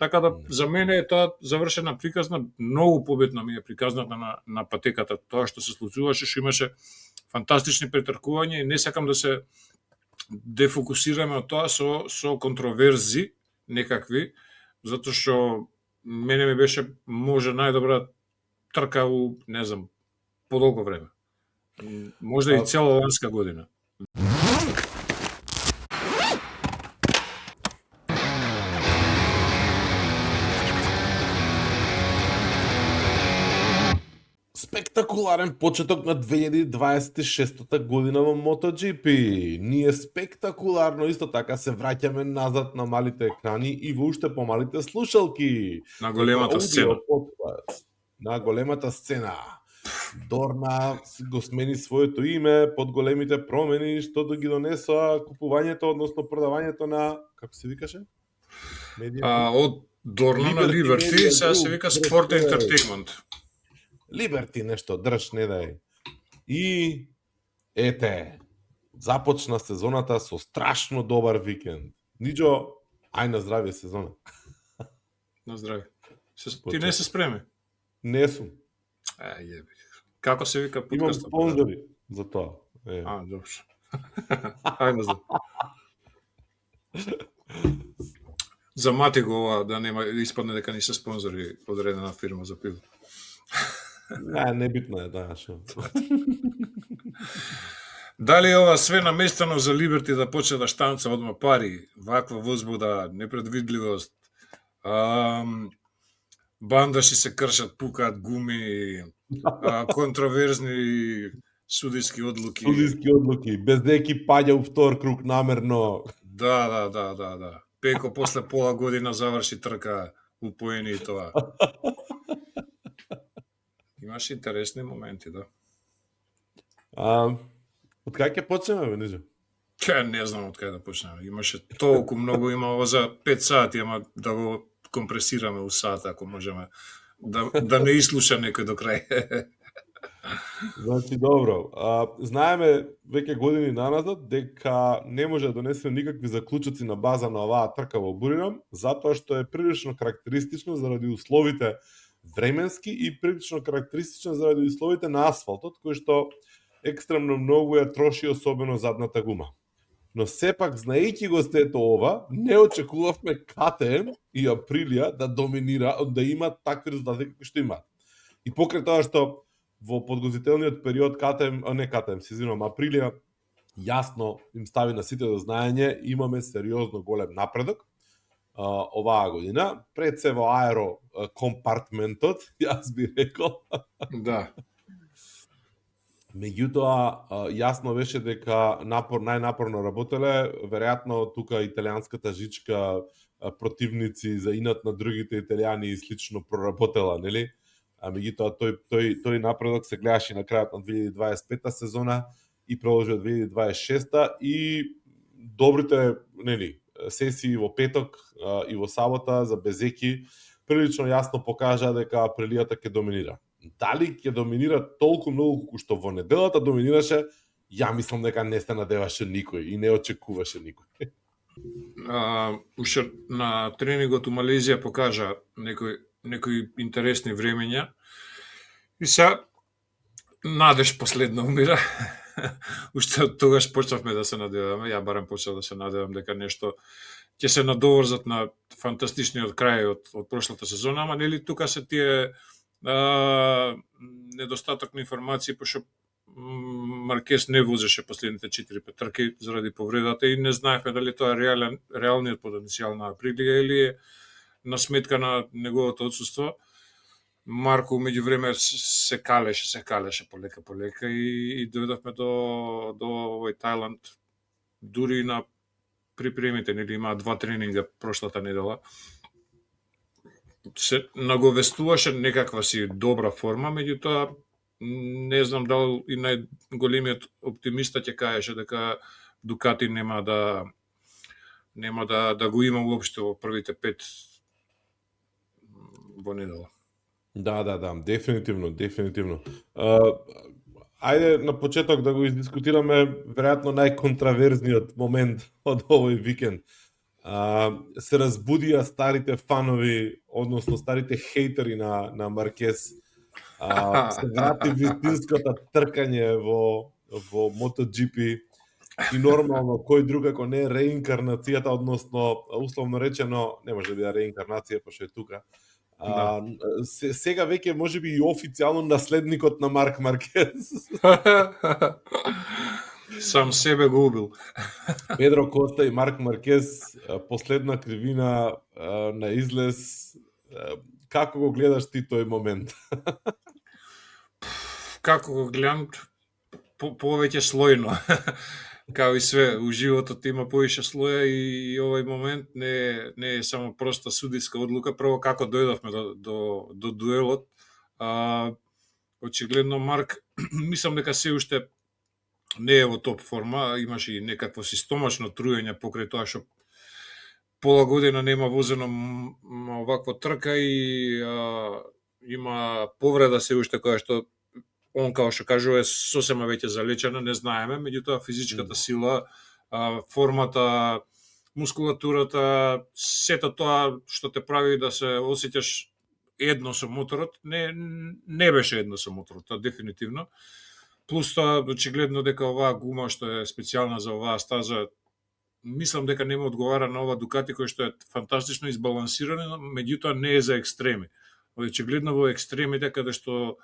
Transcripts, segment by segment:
Така да за мене е таа завршена приказна, многу победна ми е приказната на патеката, тоа што се случуваше, што имаше фантастични претркувања и не сакам да се дефокусираме од тоа со контроверзи некакви, затоа што мене ми беше може најдобра трка у, не знам, подолго време. Можда и цела ланска година. Спектакуларен почеток на 2026 година во MotoGP. Ние спектакуларно исто така се враќаме назад на малите екрани и во уште помалите слушалки. На големата сцена. На големата сцена. Дорна го смени своето име под големите промени што да ги донесоа купувањето, односно продавањето на, како се викаше? Од Дорна на Liberty, сега се вика Sport Entertainment. Liberty нешто, држ, не дај. И ете, започна сезоната со страшно добар викенд. Ниџо, ај на здравје сезона. На здравје. Ти не се спреме? Не сум. Јеби. Како се вика Имам подкастот? спонзори за тоа. Добро. Ај на здравје. За мати го ова, да нема испадне дека не се спонзори одредена фирма за пиво. Не битно е, да, шо. Дали ова све наместено за Liberty да почне да штанца одма пари, ваква возбуда, непредвидливост, бандаши се кршат, пукаат гуми, контроверзни судиски одлуки. Судиски одлуки, без деки паѓа у втор круг намерно. Да. Пеко после пола година заврши трка у поени и тоа. Имаш интересни моменти, да. Од кај ќе почнеме, Ниџо? Не знам од кај да почнеме. Имаше толку многу, има ова за 5 сати, ама да го компресираме у сат, ако можеме. Да не изслуша некој до крај. Значи, добро. Знаеме веќе години наназад дека не може да донесеме никакви заклучоци на база на оваа трка во Буринам, затоа што е прилично карактеристично заради условите временски и прилично карактеристично заради условите на асфалтот, кој што екстремно многу ја троши, особено задната гума. Но сепак, знаејќи го сето ова, не очекувавме КТМ и Априлија да доминира, да имат такви резултати како што имаат. И покрај тоа што во подготвителниот период Априлија јасно им стави на сите до знаење, имаме сериозно голем напредок оваа година, пред се во аеро компартментот, јас би рекол. Да. Меѓутоа, јасно беше дека најнапорно работеле, веројатно тука италијанската жичка, противници за инат на другите италијани и слично проработела, нели? А меѓутоа тој напредок се гледаше на крајот на 2025 сезона и продолжи од 2026 и добрите, нели, сесии во петок и во сабота за Безеки прилично јасно покажа дека Априлијата ќе доминира. Дали ќе доминира толку многу колку што во неделата доминираше, ја мислам дека не се надеваше никој и не очекуваше никој. Уште на тренингот у Малезија покажа некои интересни времења и сега надеж последно умира. Уште од тогаш почнавме да се надеваме, ја барем почнав да се надевам дека нешто ќе се надоврзат на фантастичниот крај од прошлата сезона, ама нели тука се тие недостаток на информации, пошто Маркес не возеше последните 4-5 трки заради повредата и не знаевме дали тоа е реалниот потенцијал на Априлија или е на сметка на неговото отсуство. Марко меѓувреме се калеше полека и дојдовме до овој Тајланд дури на припремите, нели имаа 2 тренинга прошлата недела. Се наговестуваше некаква си добра форма, меѓутоа не знам дали и најголемиот оптимиста ќе кажеше дека Дукати нема да го има уопште во првите 5 во недела. Да, дефинитивно. Ајде на почеток да го издискутираме веројатно најконтраверзниот момент од овој викенд. се разбудија старите фанови, односно старите хейтери на Маркес. Се врати вистинското тркање во MotoGP и нормално кој друг ако не реинкарнацијата, односно условно речено, не може да биде реинкарнација пошто е тука. Да. Сега веќе можеби и официјално наследникот на Марк Маркес. Сам себе го убил. Педро Коста и Марк Маркес, последна кривина на излез. Како го гледаш ти тој момент? Како го гледам, повеќе слојно. Као и све, у животот има повеќе слоја и овој момент не е само проста судиска одлука. Прво како дојдовме до дуелот, очигледно Марк, мислам дека се уште не е во топ форма, имаше и некакво системачно труење покрај тоа што пола година нема возено оваква трка и има повреда се уште која што он, као што кажува, е сосема веќе залечена, не знаеме, меѓутоа физичката сила, формата, мускулатурата, сето тоа што те прави да се осеќаш едно со моторот, не беше едно со моторот, тоа дефинитивно. Плюс тоа, очигледно дека оваа гума што е специјална за оваа стаза, мислам дека нема одговара на ова Дукати кој што е фантастично избалансирано, меѓутоа не е за екстреми. Очигледно во екстремите каде што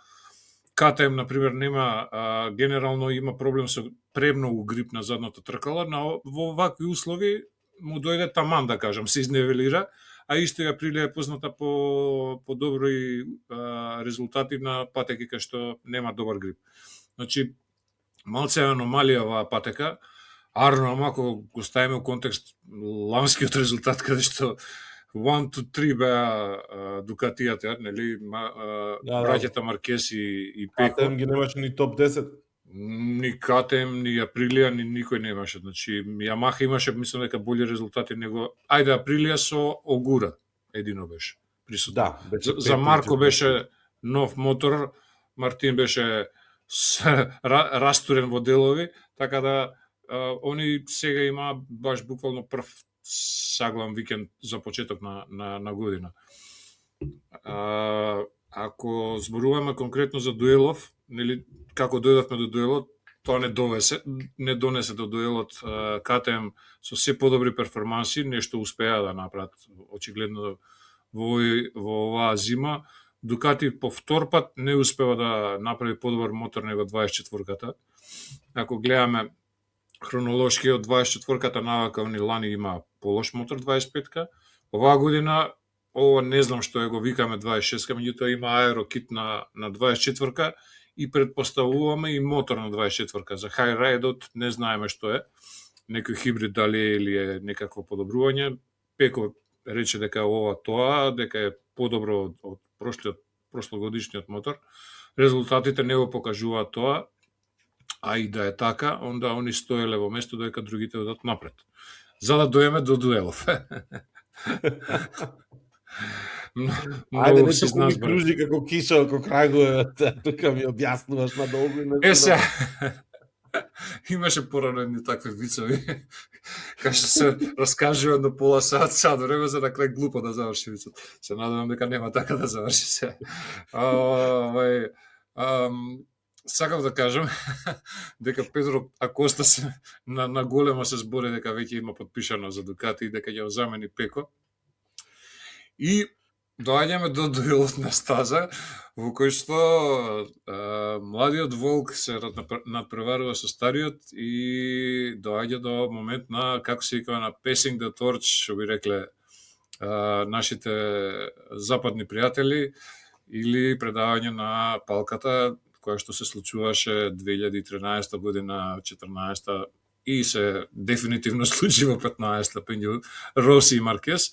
КТМ, например, нема, генерално има проблем со премногу грип на задното тркало, во вакви услови му дојде таман, да кажам, се изневелира, а исто и Априлија е позната по добри резултати на патеки кај што нема добар грип. Значи, малце е аномалија оваа патека, Арно, ако го ставиме у контекст ланскиот резултат, каде што 1-3 беа Дукатијата, нели, браќата Маркес и Пеко. КТМ ги немаше ни топ 10. Ни КТМ, ни Априлија, ни никој немаше. Значи, Ямаха имаше, мислам дека бољи резултати него. Ајде, Априлија со Огура, едино беше присутен. Да, беше за Марко беше нов мотор, Мартин беше растурен во делови, така да они сега има баш буквално прв саглам викенд за почеток на година. Ако зборуваме конкретно за дуелов, нели, како дојдовме до дуелот, тоа не донесе до дуелот КТМ со се подобри перформанси, нешто успеа да направат очигледно во оваа зима. Дукати по втор пат не успева да направи подобар мотор него 24-ката. Ако гледаме хронолошки од 24-ката навака, они лани има полош мотор 25-ка. Оваа година, ова не знам што го викаме 26-ка, меѓутоа има аерокит на 24-ка и предпоставуваме и мотор на 24-ка. За Хайрайдот не знаеме што е. Некој хибрид дали е или е некакво подобрување. Пеко рече дека ова тоа, дека е подобро од прошлогодишниот мотор. Резултатите не го покажуваат тоа, а и да е така, онда они стоеле во место додека другите одат напред. За да доеме до дуелов. Ајде, не се ми кружи како киша око крагове, тука ми објаснуваш надолго и не се. Имаше порано едни такви вицови, кај што се раскажува на пола сат време за на крај глупо да заврши вицот. Се надевам дека нема така да заврши се. Сакав да кажам дека Педро Акоста се на голема се збори дека веќе има подпишано за Дукати и дека ќе замени Пеко. И доаѓаме до дуелот на стаза во кој што младиот волк се надпреварува со стариот и доаѓа до момент на, како се викава, на passing the torch, што би рекле нашите западни пријатели, или предавање на палката, која што се случуваше 2013 година, 14 и се дефинитивно случи во 15 пењу Роси и Маркес.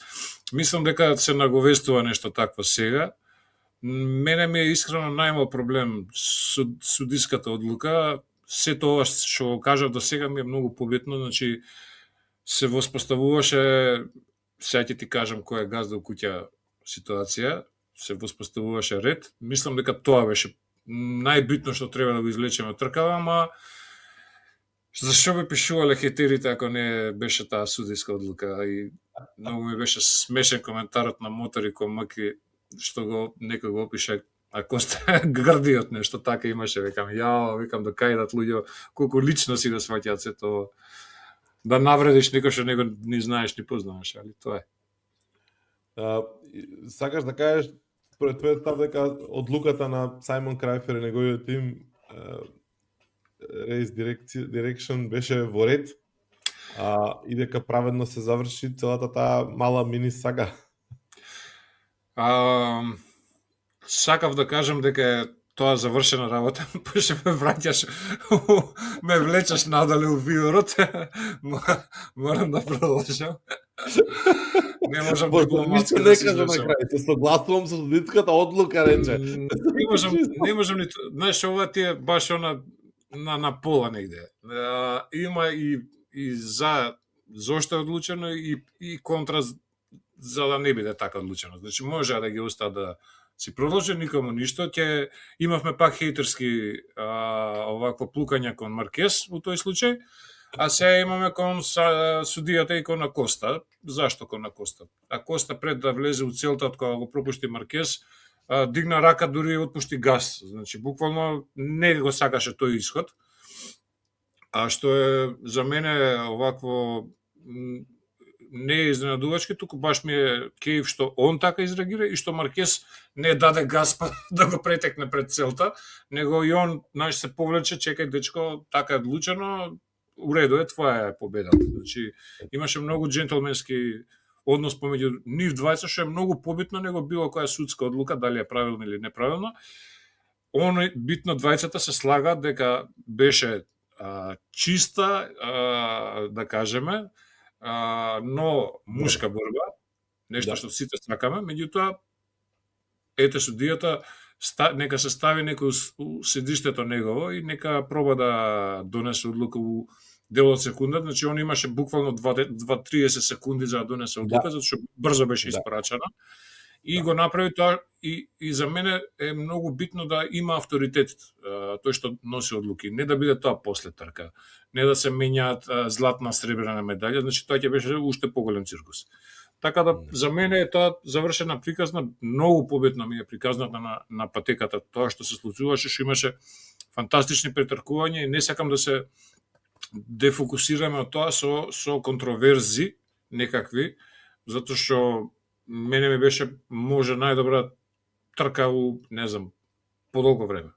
Мислам дека се наговестува нешто такво сега. Мене ми е искрено најмал проблем судиската одлука. Се тоа што кажав до сега ми е многу побитно, значи се воспоставуваше, сега ќе ти кажам кој е газда у куќа ситуација, се воспоставуваше ред. Мислам дека тоа беше најбитно што треба да го извлечеме од тркава, ама Зашо би пишувале хетерите ако не беше таа судиска одлука и многу ми беше смешен коментарот на Мотори кон Мки што го некој го опише ако сте грдиот нешто така имаше, викам викам да кајдат луѓе колку лично си го сваќаат се тоа, да навредиш некој што него не знаеш ни познаваш, али тоа е. Сакаш да кажеш според твојот став дека одлуката на Сајмон Крајфер и неговиот тим Race Direction беше во ред и дека праведно се заврши целата таа мала мини сага? Сакав да кажам дека е тоа завршена работа, пошто ме враќаш, ме влечаш надале у виорот, морам да продолжам. Не можам дипломатски да се излечам. На крај, се согласувам со судиската одлука, рече. Не можам ни, знаеш, ова ти е баш на пола негде. Има и за зошто е одлучено и контра за да не биде така одлучено. Значи може да ги остават да си продолжи, никому ништо. Ќе имавме пак хейтерски овакво плукање кон Маркес во тој случај, а сега имаме кон судијата и кон Акоста. Зашто кон Акоста? Акоста пред да влезе у целта кога го пропушти Маркес, дигна рака, дури отпушти газ. Значи буквално не го сакаше тој исход. А што е за мене овакво не е изненадувачки, туку баш ми е кејф што он така изреагира и што Маркес не даде газ па да го претекне пред целта, него и он се повлече, чекај дечко, така е одлучено, уредо е, твоја е победата. Значи имаше многу джентлменски однос помеѓу нив двајца, што е многу побитно него било која судска одлука, дали е правилно или неправилно. Битно двајцата се слагаат дека беше чиста, да кажеме, но мушка борба, нешто што сите сакаме, меѓутоа ете судијата нека се стави некој у седиштето негово и нека проба да донесе одлука у дел од секунда, значи он имаше буквално 2-30 секунди за да донесе одлука, затоа што брзо беше испорачена. И го направи тоа и за мене е многу битно да има авторитет тој што носи одлуки, не да биде тоа после трка, не да се менјаат златна, сребрена медаља, значи тоа ќе беше уште поголем циркус. Така да за мене е тоа завршена приказна, многу победно ми е приказната на патеката, тоа што се случуваше, што имаше фантастични претркувања и не сакам да се дефокусираме од тоа со контроверзи некакви, затоа што мене ми беше може најдобра трка у, не знам, подолго време.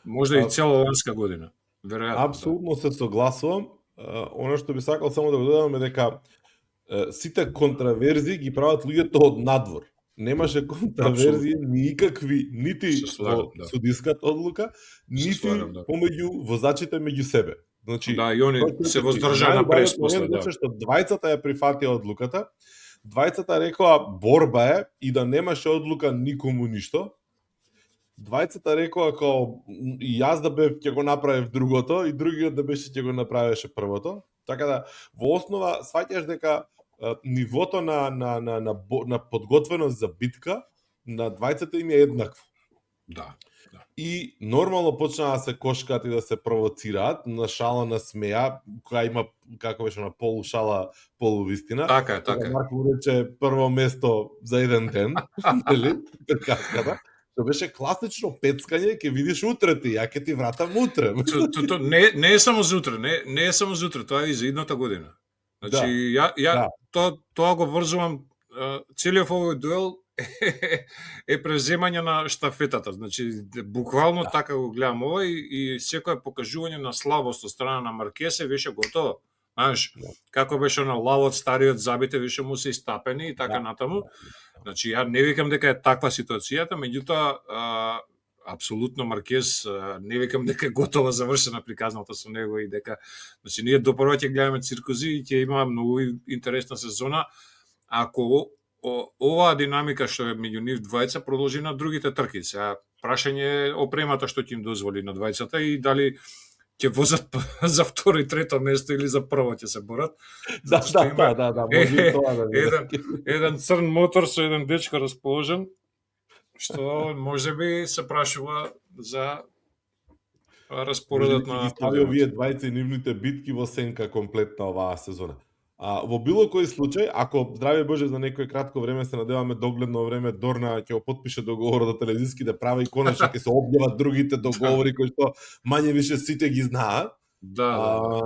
Можда и цела ланска година. Веројатно. Апсолутно се согласувам. Оно што би сакал само да го додадам е дека сите контраверзии ги прават луѓето од надвор. Немаше контраверзии никакви, нити во судиската одлука, нити помеѓу возачите меѓу себе. Значи, да, и они се воздржаа на прес после, да. Што двајцата ја прифатија одлуката, двајцата рекоа борба е и да немаше одлука никому ништо. Двајцата рекоа као и јас да бев ќе го направев другото и другиот да беше ќе го направеше првото. Така да во основа сваќаш дека нивото на подготвеност за битка на двајцата им е еднакво. Да. И нормално почнаа да се кошкаат и да се провоцираат, на шала, на смеја, која има, како беше, на полушала, полувистина. Така е. Марко рече прво место за еден ден, нели, приказката. Тоа беше класично пецкање, ќе видиш утре ти, ја ќе ти вратам утре. Не е само за утре, не е само за утре, тоа е и за идната година. Значи, тоа го врзувам, целиот овој дуел е преземање на штафетата. Значи, буквално така го гледам ова и секое покажување на слабост од страна на Маркесе беше готово. Знаеш, како беше на лавот стариот забите, више му се истапени и така натаму. Значи, ја не викам дека е таква ситуацијата, меѓутоа, апсолутно Маркес, не викам дека е готова завршена приказната со него и дека, значи, ние допрва ќе гледаме циркузи и ќе има многу интересна сезона, ако оваа динамика што е меѓу нив двајца продолжи на другите трки. Сега, прашање е опремата што ќе им дозволи на двајцата и дали ќе возат за второ и трето место или за прво ќе се борат. Да, може тоа да биде. Еден црн мотор со еден дечко расположен, што можеби се прашува за распоредот Може на да ги стави овие подиумот. двајца и нивните битки во сенка комплетна оваа сезона. Во било кој случај, ако здраве Боже за некој кратко време се надеваме догледно време Дорна ќе го потпише договорот до телевизиски да прави и конечно ќе се објават другите договори кои што мање више сите ги знаат. Да.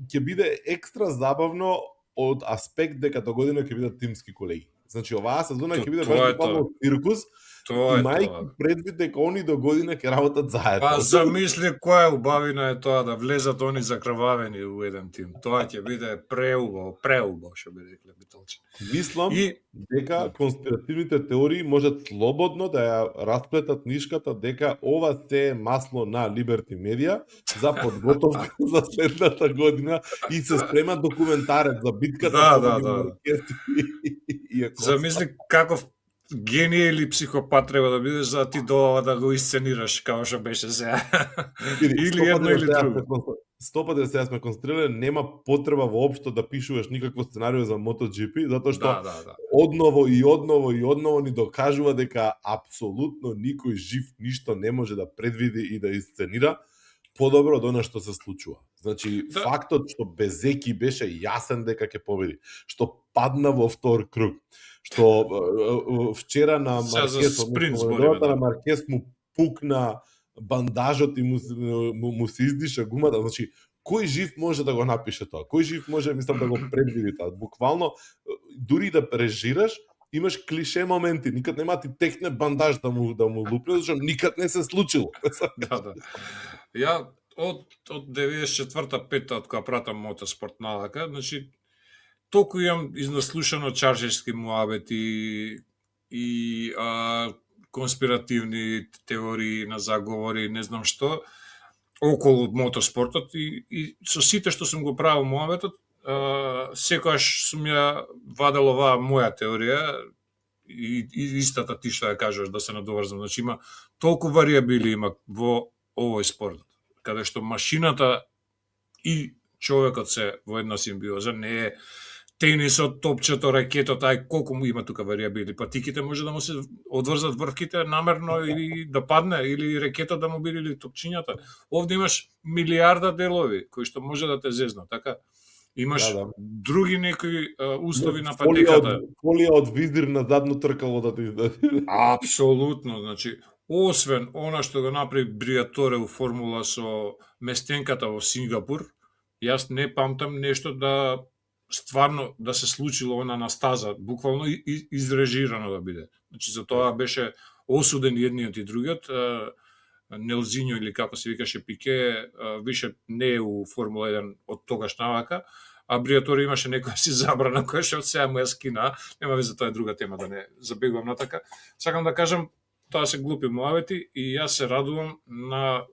Ќе биде екстра забавно од аспект дека до година ќе бидат тимски колеги. Значи оваа сезона ќе биде баш Тоа е буквално циркус, Тоа е имајќи тоа. предвид дека они до година ќе работат заедно. Па замисли која убавина е тоа да влезат они закрвавени у еден тим. Тоа ќе биде преубаво, што би рекле битолчи. Мислам И дека конспиративните теории можат слободно да ја расплетат нишката дека ова се е масло на Liberty Media за подготовка за следната година и се спрема документарец за битката помеѓу Маркес и Акоста. замисли каков генија или психопат треба да бидеш за ти дова да го исценираш како што беше сега. Или едно или друго. 150 сме конструирале, нема потреба воопшто да пишуваш никакво сценарио за MotoGP, затоа што Да. одново ни докажува дека апсолутно никој жив ништо не може да предвиди и да исценира подобро од она што се случува. Значи, фактот што Безеки беше јасен дека ќе победи, што падна во втор круг, што вчера на Маркес му пукна бандажот и му се издиша гумата, значи кој жив може да го напише тоа? Кој жив може, мислам, да го предвиди тоа? Буквално дури да режираш, имаш клише моменти, никад нема ти текне бандаж да му лупне, зашто никад не се случило. Да. Ја од 94-та, од кога пратам мотоспорт навака, значи толку имам изнаслушано чаршешки муабети и конспиративни теории на заговори, не знам што, околу мотоспортот и со сите што сум го правил муабетот, секогаш сум ја вадел оваа моја теорија и истата ти што ја кажеш да се надоврзам. Значи има толку вариабили има во овој спорт, каде што машината и човекот се во една симбиоза, не е тенисот, топчето, ракетот, колку му има тука вариабили. Патиките може да му се одврзат врвките намерно или да падне, или ракетот да му биде, или топчињата. Овде имаш милиарда делови кои што може да те зезнат, така? Имаш други некои услови на патеката. Колија од визир на задно тркало да ти Апсолутно, значи освен она што го направи Бриаторе у формула со местенката во Сингапур, јас не памтам нешто да стварно да се случило она на стаза, буквално изрежирано да биде. Значи за тоа беше осуден едниот и другиот. Нелзињо или како се викаше Пике, више не е у Формула 1 од тогаш навака, а Бриатори имаше некоја си забрана која што од сега му ја скина, нема веќе, тоа е друга тема, да не забегувам натака. Сакам да кажам, тоа се глупи муавети и јас се радувам на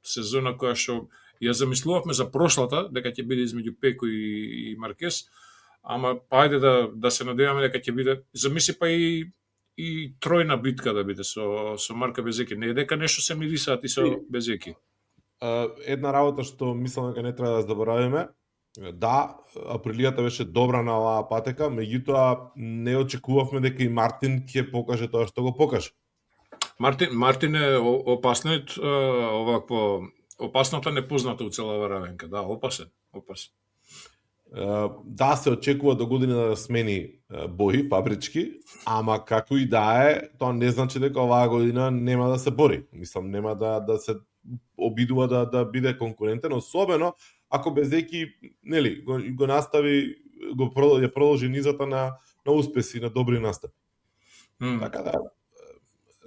сезона која што ја замислувавме за прошлата, дека ќе биде измеѓу Пеко и Маркес, ама ајде да се надеваме дека ќе биде, замисли па и тројна битка да биде со Марка Безеки. Не е дека нешто се мирисаат и со Безеки. Една работа што мислам дека не треба да заборавиме, да, априлијата беше добра на оваа патека, меѓутоа не очекувавме дека и Мартин ќе покаже тоа што го покаже. Мартин е опаснет, овакво опасната непозната уцелава равенка, да, опасен. Да, се очекува до година да смени бои фабрички, ама како и да е, тоа не значи дека оваа година нема да се бори. Мислам, нема да се обидува да биде конкурентен, особено ако Безеки, нели, го настави, ја продолжи низата на успеси, на добри настапи. Така да,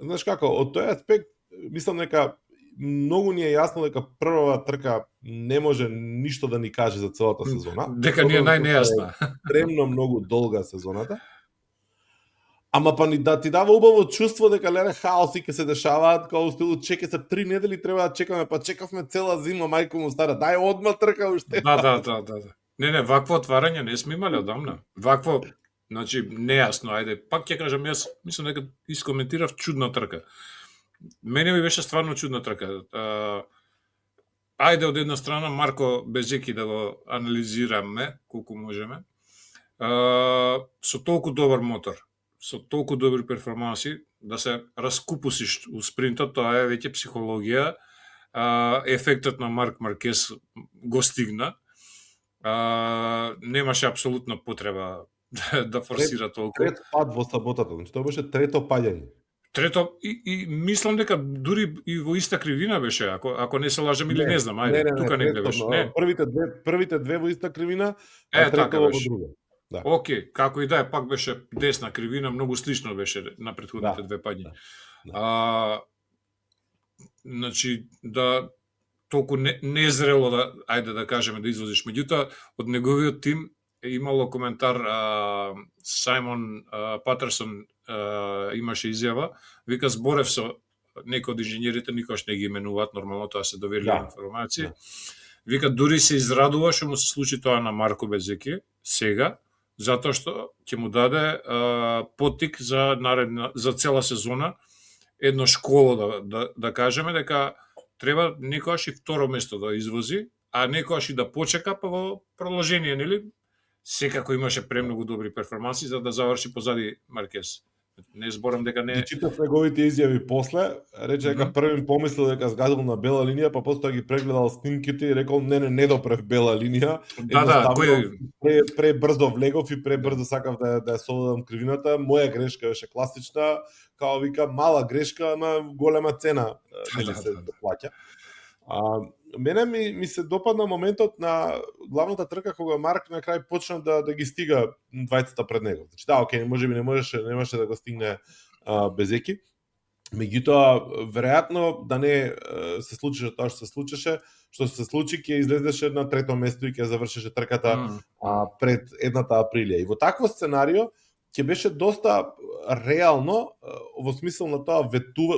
знаеш како, од тој аспект, мислам дека многу ни е јасно дека прва трка не може ништо да ни каже за целата сезона. Дека ни е најнејасна. Премно многу долга сезоната. Ама па ни да ти дава убаво чувство дека леле хаоси ќе се дешаваат, као стилу чеке се 3 недели треба да чекаме, па чекавме цела зима, мајко му стара, дај одма трка уште. Да. Не, вакво отварање не сме имале одамна. Вакво, значи нејасно, ајде, пак ќе кажам, јас мислам дека искоментирав чудна трка. Мене ми беше стварно чудна трка. Ајде од една страна Марко Безеки да го анализираме колку можеме. Со толку добар мотор, со толку добри перформанси, да се раскупусиш у спринтот, тоа е веќе психологија ефектот на Марк Маркес го стигна. Немаше апсолутно потреба да форсира толку. Трет пад во саботата, значи тоа беше трето паѓање. Трето, и мислам дека дури и во иста кривина беше, ако не се лажам или не знам, ајде, тука негде беше. Не. Првите две во иста кривина, а трето така во беше. друга. Да. Океј, како и да е, пак беше десна кривина, многу слично беше на претходните две паѓи. Значи, да толку незрело да, ајде да кажеме, да извозиш. Меѓутоа, од неговиот тим имало коментар, Сајмон Патерсон имаше изјава, вика зборев со некои од инженерите, никош не ги именуваат, нормално тоа се доверливи информации. Вика дури се израдува што му се случи тоа на Марко Безеки сега, затоа што ќе му даде поттик за цела сезона, едно школо да кажеме дека треба некојаш и второ место да извози, а некојаш и да почека па во продолжение, нели? Секако имаше премногу добри перформанси за да заврши позади Маркес. Не зборам дека не... Ги читав неговите изјави после, рече дека првим помислил дека сгадил на бела линија, па после тоа ги прегледал снимките и рекол не допрев бела линија. Пребрзо влегов и пребрзо сакав да ја совладам кривината. Моја грешка беше класична, као вика мала грешка, ама голема цена да се доплаќа. Мене ми се допадна моментот на главната трка кога Марк на крај почна да ги стига двајцата пред него. Значи да, окей, можеби немаше да го стигне Безеки. Меѓутоа, веројатно да не се случеше тоа што се случи, ќе излезеше на трето место и ќе завршеше трката пред едната априлија. И во такво сценарио ќе беше доста реално во смисол на тоа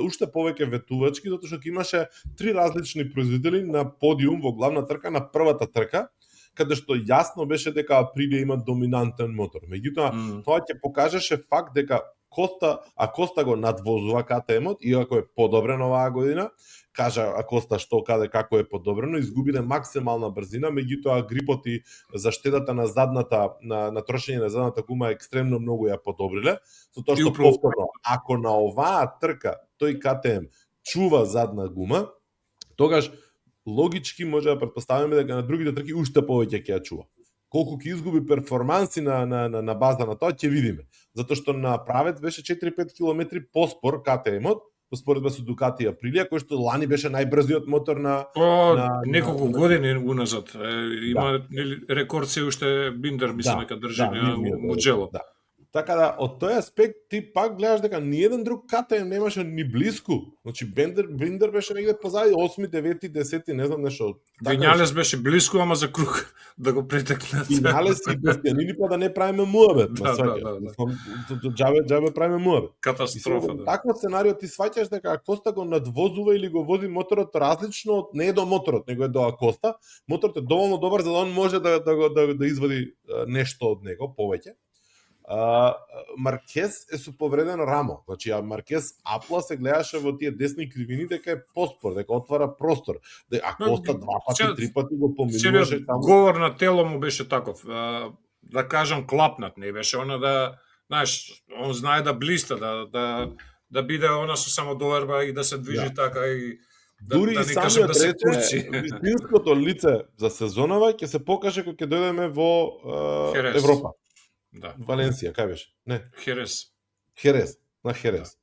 уште повеќе ветувачки, затоа што ќе имаше три различни производители на подиум во главна трка на првата трка, каде што јасно беше дека Априлија има доминантен мотор. Меѓутоа, тоа ќе покажеше факт дека Коста го надвозува КТМ-от, иако е подобрен оваа година. Кажа Коста што каде како е подобрено, изгубиле максимална брзина, меѓутоа грипот и заштедата на задната на трошење на задната гума екстремно многу ја подобриле, со тоа што повторно, ако на оваа трка тој КТМ чува задна гума, тогаш логички може да претпоставиме дека на другите трки уште повеќе ќе ја чува. Колку ќе изгуби перформанси на база на тоа ќе видиме. Затоа што на правец беше 4-5 км поспор КТМ-от, споредба со Дукати и Априлија, кој што лани беше најбрзиот мотор на неколку години уназад. Има рекорд се уште Биндер мислам дека држи на Муџело. Така да, од тој аспект ти пак гледаш дека ни еден друг КТМ немаше ни блиску. Значи Биндер беше негде позади 8, 9, 10, не знам нешто. Вињалес беше блиску, ама за круг да го претекнат. Вињалес и Бастианини па да не правиме муабет, џабе правиме муабет. Катастрофа, да. Такво сценарио ти сваќаш дека Коста го надвозува или го вози моторот различно од не до моторот, него е до Коста. Моторот е доволно добар за да он може да извади нешто од него повеќе. Маркес е со повреден рамо. Значи, Маркес апла се гледаше во тие десни кривини дека е поспор, дека отвара простор. А Коста 2 пати, 3 пати го поминуваше таму. Говор на тело му беше таков. Да кажам клапнат, не беше она да, знаеш, он знае да блиста, да биде она со самодоверба и да се движи така и дури и самиот рече, вистинското лице за сезонава ќе се покаже кога ќе дојдеме во Европа. Да. Валенсија, кај беше? Не. Херес. На Херес.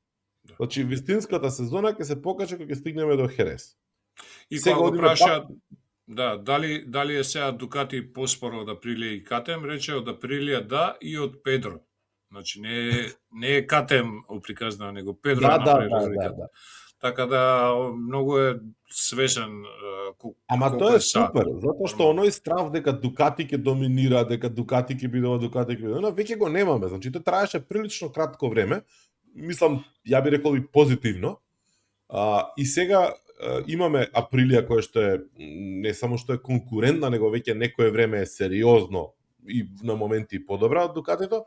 Да. Значи, вистинската сезона ќе се покаже кога ќе стигнеме до Херес. И кога го праша, дали е сега Дукати поспор од Априлија и КТМ, рече од Априлија да и од Педро. Значи, не е КТМ оприказна, него Педро направи разликата. Да. Така да, многу е свесен. Ама тоа е супер, затоа што оној страв дека Дукати ќе доминира, дека Дукати ќе биде веќе го немаме. Значи, тоа траеше прилично кратко време. Мислам, ја би рекол и позитивно. И сега имаме Априлија која што е не само што е конкурентна, него веќе некое време е сериозно и на моменти подобра од Дукатито.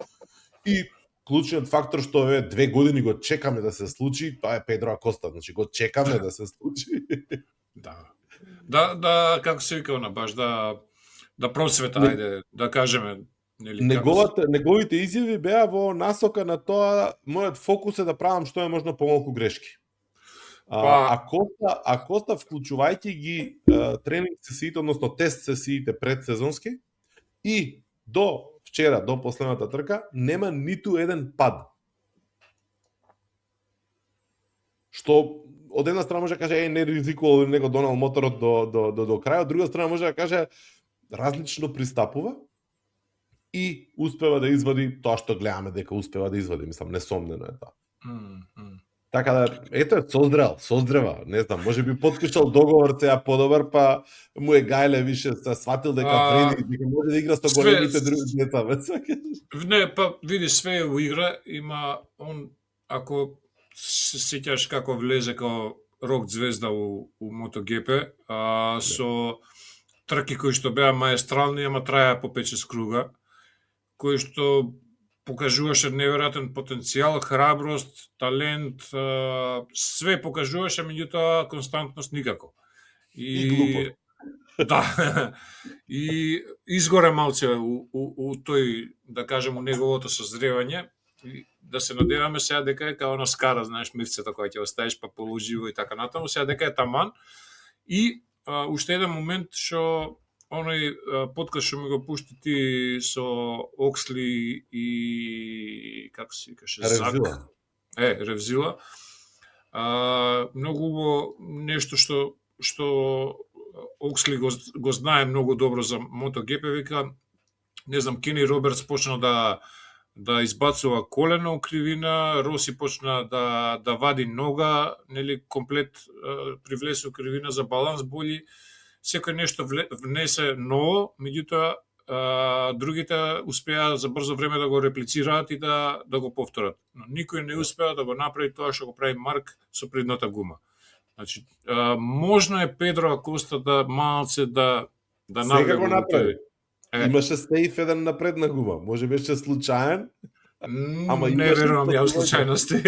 И клучниот фактор што 2 години го чекаме да се случи, тоа е Педро Коста, значи го чекаме да се случи. Да, како се вика она, баш да просвета, ајде, да кажеме, нели неговите изјави беа во насока на тоа, мојот фокус е да правам што е можно помалку грешки. А Коста вклучувајќи ги тренинг сесиите, односно тест сесиите предсезонски и до вчера, до последната трка, нема ниту еден пад. Што од една страна може да каже не ризикувал или него донал моторот до крај, од друга страна може да каже различно пристапува и успева да извади тоа што гледаме дека успева да извади, мислам, несомнено е тоа. Така да, ето, создрава, не знам, може би подпишал договор сега подобар, па му е гајле више, се сватил дека Фреди, дека може да игра со големите други деца. Не, па види, све во игра, има он, ако се сеќаш како влезе као рок звезда у MotoGP, со трки кои што беа маестрални, ама траја по 5-6 круга, кои што покажуваше неверојатен потенцијал, храброст, талент, све покажуваше, меѓутоа константност никако. И глупо. Да. И изгоре малце у тој, да кажем, у неговото созревање. Да се надеваме сега дека е као на скара, знаеш, мирцето која ќе оставиш па положиво и така натаму, сега дека е таман. И уште еден момент што оној подкаст што ми го пушти ти со Оксли и како се викаше, Ревзила. Ревзила. Многу убаво нешто што Оксли го знае многу добро за MotoGP, вика, не знам, Кени Робертс почна да избацува колено у кривина, Роси почна да вади нога, нели комплет привлесе у кривина за баланс бољи. Секој нешто внесе ново, меѓутоа другите успеа за брзо време да го реплицираат и да го повторат. Но никој не успеа да го направи тоа што го прави Марк со предната гума. Значи, можно е Педро Акоста да малце да сега го направи. Имаше стејф еден на предна гума. Може беше случаен. Ама не верувам ја случајности.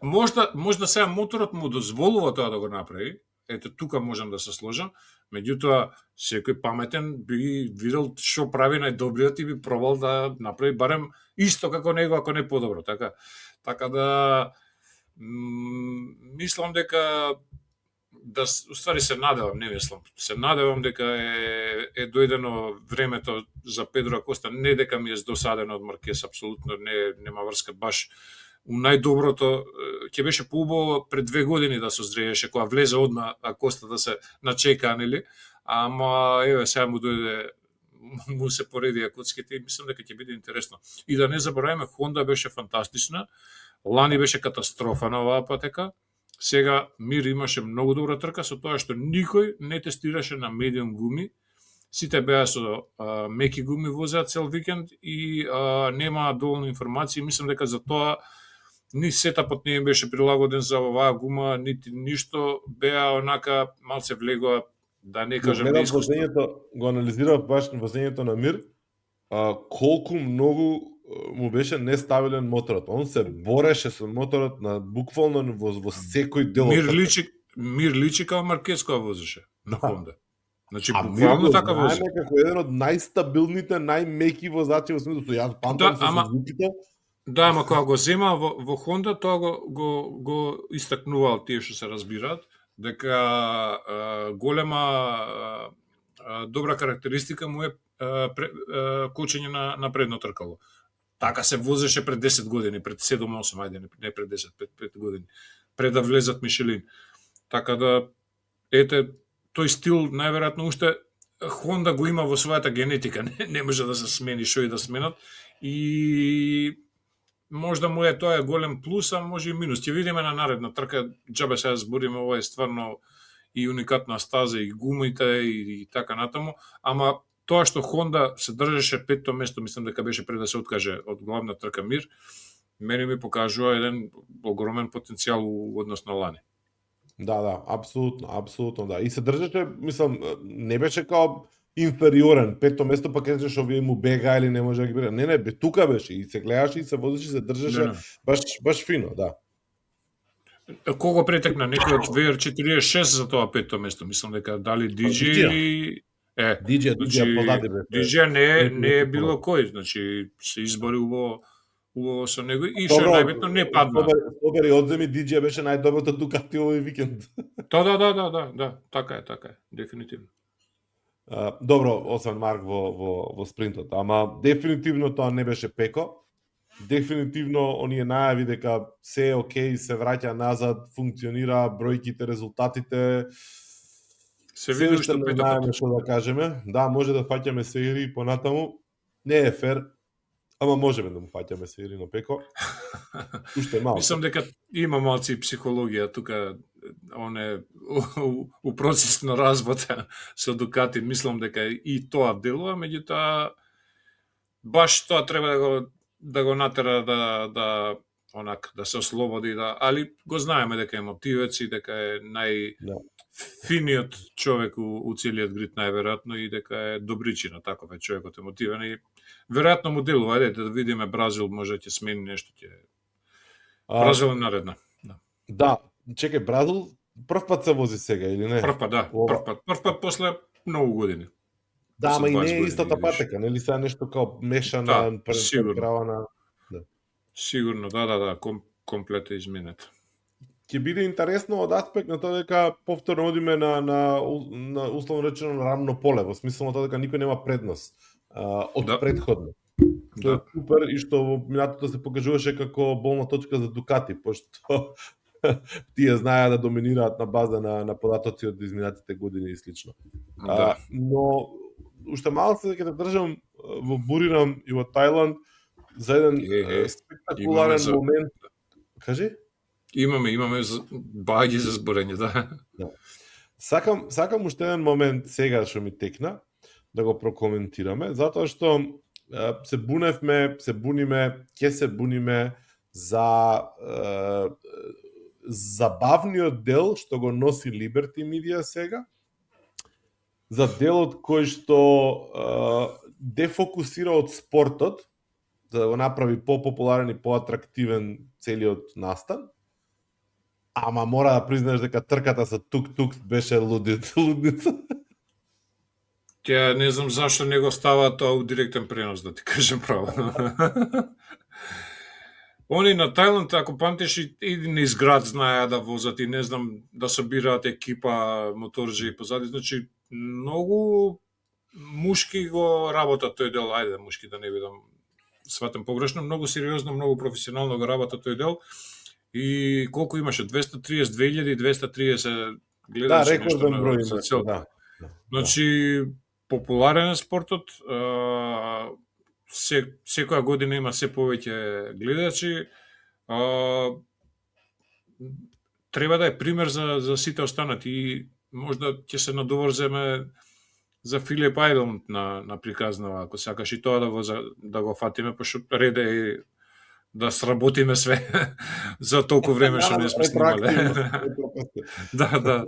Можда сега моторот му дозволува тоа да го направи. Ето тука можам да се сложам, меѓутоа секој паметен би видел што прави најдобриот и би пробал да направи барем исто како него, ако не подобро, така да мислам дека уствари се надевам, не мислам, се надевам дека е дојдено времето за Педро Акоста, не дека ми е здосадено од Маркес, апсолутно нема врска, баш у најдоброто, ќе беше поубаво пред 2 години да созрееше, кога влезе одма Акоста да се начека, нели? Ама, еве, сега му се поредија коцките и мислам дека ќе биде интересно. И да не забораваме, Хонда беше фантастична, лани беше катастрофа на оваа патека, сега Мир имаше многу добра трка со тоа што никој не тестираше на медиум гуми, сите беа со меки гуми возеа цел викенд и нема доволно информации, мислам дека за тоа ни сетапот не им беше прилагоден за оваа гума, нити ништо, беа онака малце влегоа, да не кажам неискусно. Го анализирав баш возењето на Мир, колку многу му беше нестабилен моторот. Он се бореше со моторот на буквално во секој дел. Мир личи као Маркес кога возеше на Хонда. Значи буквално така вози. Како еден од најстабилните, најмеки возачи во светот. Јас памтам со звуките. Да, ама кога го зема во Хонда, тоа го истакнувал тие што се разбираат, дека голема добра карактеристика му е кочење на предно тркало. Така се возеше пред 10 години, пред 7-8, ајде, не пред 10, 5 години, пред да влезат Мишелин. Така да, ете, тој стил, најверојатно уште Хонда го има во својата генетика, не може да се смени шо и да сменат, и можда му е тоа голем плюс, а може и минус. Ќе видиме на наредна трка, џабе сега збориме, ова е стварно и уникатна стаза, и гумите, и така натаму, ама тоа што Хонда се држеше 5-то место, мислам дека беше пред да се откаже од главна трка Мир, мене ми покажува еден огромен потенцијал у однос на лани. Да, апсолутно, да. И се држеше, мислам, не беше као инфериорен, 5-то место па кажеш што овие му бега или не може да ги бега. Не, тука беше и се гледаше и се возеше, се држеше баш фино, да. Кого претекна некој од VR46 за тоа 5-то место, мислам дека дали DJ или DJ позади бе. DJ не е било кој, значи се избори убаво убаво со него и што е најбитно не падна. Собери одземи DJ беше најдоброто Дукати овој викенд. Да, така е, дефинитивно. Добро, освен Марк во спринтот, ама дефинитивно тоа не беше Пеко. Дефинитивно оние најави дека се е окей, се враќа назад, функционира, бројките, резултатите. Се види што не петокот. знаеме што да кажеме. Да, може да фаќаме серии понатаму. Не е фер, ама можеме да му фаќаме серии на Пеко. Уште малку. Мислам дека има малци психологија тука, у процес на развода со Дукати, мислам дека и тоа делува, меѓутоа баш тоа треба да го натера да се ослободи, али го знаеме дека е мотивец и дека е финиот човек у целиот грид најверојатно и дека е добричина, таков е човекот емотивен и веројатно му делува, да видиме Бразил може ќе смени нешто, Бразил е наредна. Да, чекај, Бразил прв пат се вози сега или не? Прв пат после многу години. Да, ама и не е истата патека, нели сега нешто као мешана, правана. Сигурно, да, комплет е изменет. Ќе биде интересно од аспект на тоа дека повторно одиме на условно речено на рамно поле, во смисло на тоа дека никој нема предност од претходно. Што е супер и што во минатото се покажуваше како болна точка за Дукати, пошто тие знаеа да доминираат на база на податоци од изминатите години и слично. Но уште малку дека ќе држам во Буринам и во Тајланд за еден спектакуларен момент. Кажи? Имаме баги за зборење, да. Сакам уште еден момент сега што ми текна да го прокоментираме, затоа што се буниме, ќе се буниме за забавниот дел што го носи Liberty Media сега, за делот кој што дефокусира од спортот, да го направи попопуларен и поатрактивен целиот настан. Ама мора да признаеш дека трката со тук-тук беше лудница. Ќе не знам зашто не го ставаат тоа у директен пренос, да ти кажем право. Они на Тајланд, ако памтиш, и низ град знаеа да возат и не знам да собираат екипа моторџи позади, значи многу мушки го работат тој дел, ајде мушки да не бидам сватен погрешно, многу сериозно, многу професионално го работат тој дел. И колку имаше? 230 гледачи, рекорден број имаше, да. Значи, популарен е спортот, секоја година има се повеќе гледачи, треба да е пример за сите останати и можда ќе се надоврземе за Филип Ајдланд на приказнава, ако сакаш и тоа да го фатиме, пошто ред е да сработиме све за толку време што не сме снимале. Да.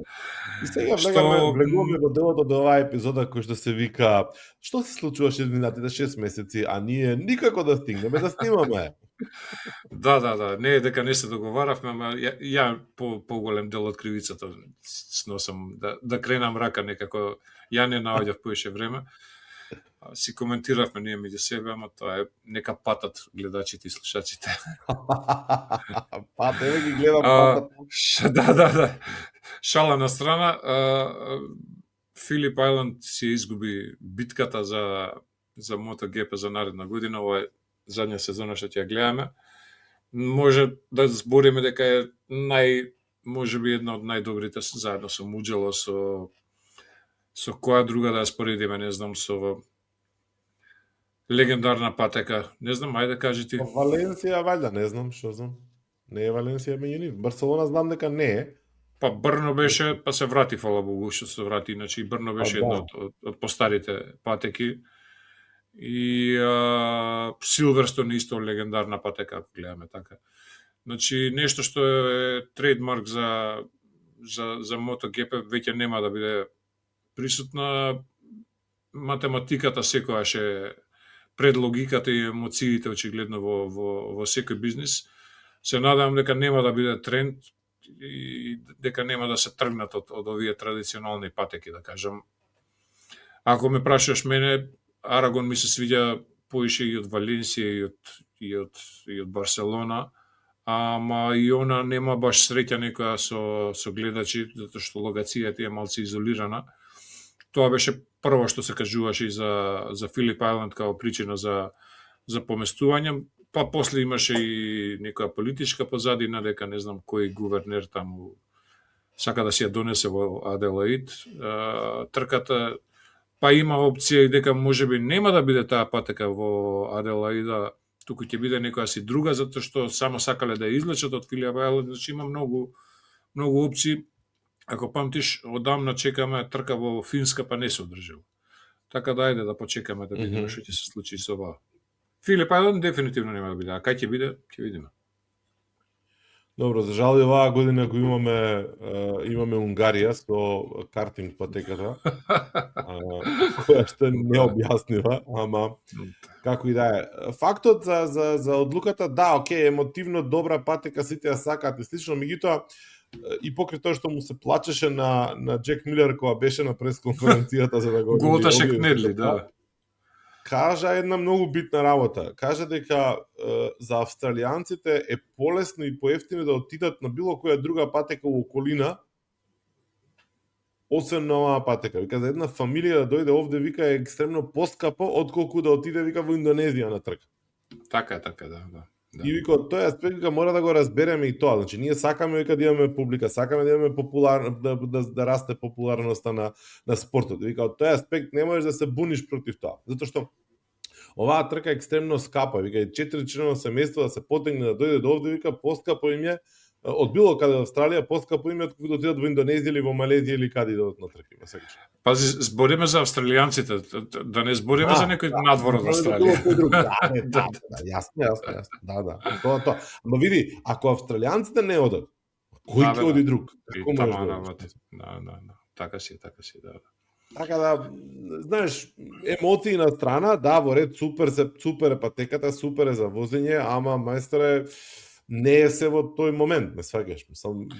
И сега влегуваме во делот од оваа епизода кој што се вика што се случуваше изминатите 6 месеци, а ние никако да стигнеме да снимаме. Да, не е дека не се договаравме, ама ја поголем дел од кривицата сносам, да кренам рака некако, ја не наоѓав поише време. Си коментиравме ние меѓу себе, ама тоа е нека патат гледачите и слушачите. Еве ги гледам патат. Да. Шала на страна, Филип Ајланд си изгуби битката за MotoGP за наредна година, ова е задња сезона што ќе ја гледаме. Може да збориме дека е можеби една од најдобрите заедно со Муџело, со која друга да ја споредиме, не знам, со легендарна патека, не знам, ајде кажи ти. Валенсија, вајда, не знам, што знам. Не е Валенсија меѓу нив. Барселона знам дека не е. Па Брно беше, па се врати, фала Богу, што се врати, иначе и Брно беше една од постарите патеки. И Силверстон исто легендарна патека, ако гледаме така. Значи, нешто што е трейдмарк за MotoGP веќе нема да биде присутна. Математиката секојаш е пред логиката и емоциите очигледно во секој бизнис. Се надевам дека нема да биде тренд и дека нема да се тргнат од овие традиционални патеки, да кажам. Ако ме прашаш мене, Арагон ми се свиѓа поише и од Валенсија и од Барселона, ама и она нема баш среќа некоја со гледачи, затоа што локацијата е малку изолирана. Тоа беше прво што се кажуваше и за Филип Ајланд као причина за поместување, па после имаше и некоја политичка позадина дека не знам кој гувернер таму сака да си ја донесе во Аделаид трката, па има опција и дека можеби нема да биде таа патека во Аделаида, туку ќе биде некоја си друга, затоа што само сакале да ја излечат од Филип Ајланд, значи има многу опции. Ако памтиш, одамна чекаме трка во Финска, па не се одржува. Така да ајде да почекаме да видиме што ќе се случи со ова. Филип Ајланд дефинитивно нема да биде, а кај ќе биде, ќе видиме. Добро, за жал оваа година го имаме Унгарија со картинг патеката, која што не објаснива, ама како и да е. Фактот за одлуката, да, окей, емотивно добра патека, сите ја сакаат и слично, меѓутоа и покрај тоа што му се плачеше на Джек Милер кога беше на пресконференцијата за да го голташе Кнедли, да. Кажа една многу битна работа. Кажа дека за австралијанците е полесно и поевтино да отидат на било која друга патека во околина, освен на оваа патека. Вика, за една фамилија да дојде овде, вика, е екстремно поскапо, отколку да отиде, вика, во Индонезија на трка. Така, да. И вика, од тој аспект мора да го разбереме и тоа. Значи, ние сакаме вика да имаме публика, сакаме да имаме да расте популарноста на спортот. Вика, од тој аспект не можеш да се буниш против тоа, затоа што оваа трка е екстремно скапа. Вика, 4 членово семејство да се потегне да дојде до овде, вика, поскапо им е од било каде во Австралија, поскапо им е отколку да отидат во Индонезија или во Малезија или каде да на трки, ме секаш. Пази, збориме за австралијанците, да не збориме за некој надвор од Австралија. Да, јасно. Да. Тоа. Ама види, ако австралијанците не одат, кој ќе оди друг? Како може да? Да. Така си, да. Така да, знаеш, емоции на страна, да, во ред, супер е патеката, супер е за возење, ама мајсторе не е се во тој момент, не сваќаш.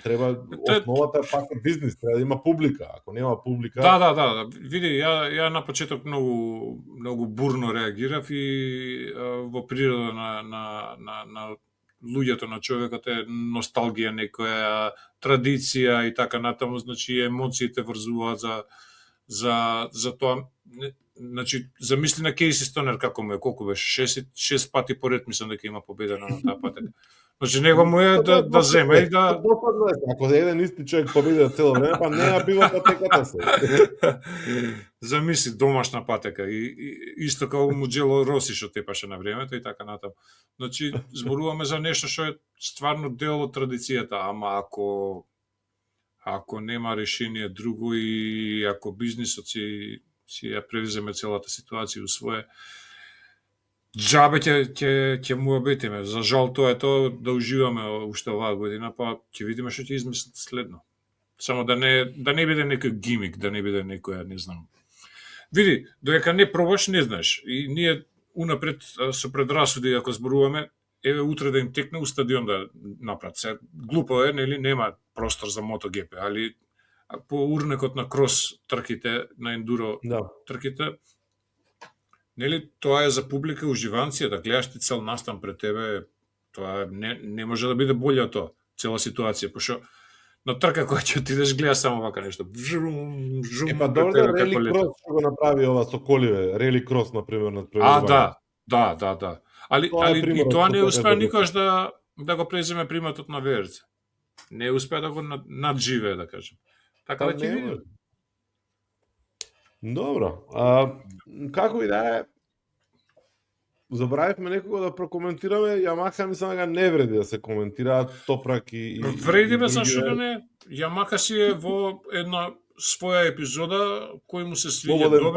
Треба основата пак е бизнис, треба да има публика. Ако нема публика... Да. Види, ја на почеток многу бурно реагирав и во природа на луѓето, на човекот е носталгија, некоја традиција и така натаму, значи емоциите врзуваат за тоа. Значи, замисли на Кейси Стонер како му е, колку беше, 6 пати поред мислам дека има победа на таа патека. Значи, него му е да земе и да... Допадно е, ако еден исти човек победи цело време, па не била патеката се. Замисли, домашна патека, и исто како Муџело Роси што тепаше на времето и така натаму. Значи, зборуваме за нешто што е стварно дел од традицијата, ама ако нема решение друго и ако бизнисот си ја превземе целата ситуација у свое, џабе ќе му обетиме. За жал тоа е тоа да уживаме уште оваа година, па ќе видиме што ќе измислат следно. Само да не биде некој гимик, да не биде некоја, не знам. Види, додека не пробаш, не знаеш. И ние унапред со предрасуди ако зборуваме, еве утре да им текне у стадион да направат. Се глупо е, нели, нема простор за MotoGP, али по урнекот на крос трките, на ендуро трките, нели, тоа е за публика, уживанција, да гледаш ти цел настан пред тебе, тоа не може да биде боле од тоа, цела ситуација, пошто на трка која ќе отидеш гледаш само вака нешто. Па добро, рели крос што го направи ова со коливе, рели крос на пример над превозување. Да. Али и тоа не успеа никош да го преземе приматот на ВРЦ. Не успеа да го надживее, да кажем. Така да ќе видиме. Добро. Како и да е, забравивме некого да прокоментираме, Ямаха мислам дека не вреди да се коментираат Топрак и вредиме, зашто да не? Ямаха си е во една своја епизода кој му се свиѓа добро,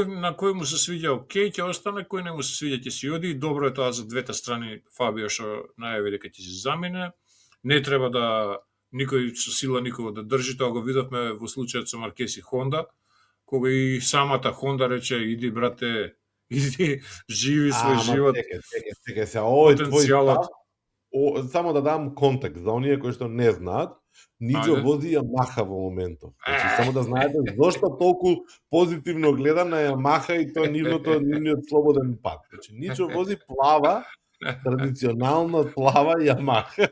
на кој му се свиѓа окей, ќе остане, кој не му се свиѓа ќе си оди, и добро е тоа за двете страни. Фабио што најави дека ќе се замине, не треба да никој со сила никого да држи, тоа го видовме во случајот со Маркес и Хонда, кога и самата Хонда рече, иди брате, иди, живи свој живот. Чекај се, овој твој став, само да дам контекст за оние кои што не знаат, Ниџо Ајде. вози Ямаха во моментов. Значи, само да знаете зошто толку позитивно гледа на Ямаха и тоа нивниот слободен пат. Значи, Ниџо вози плава, традиционално плава Ямаха.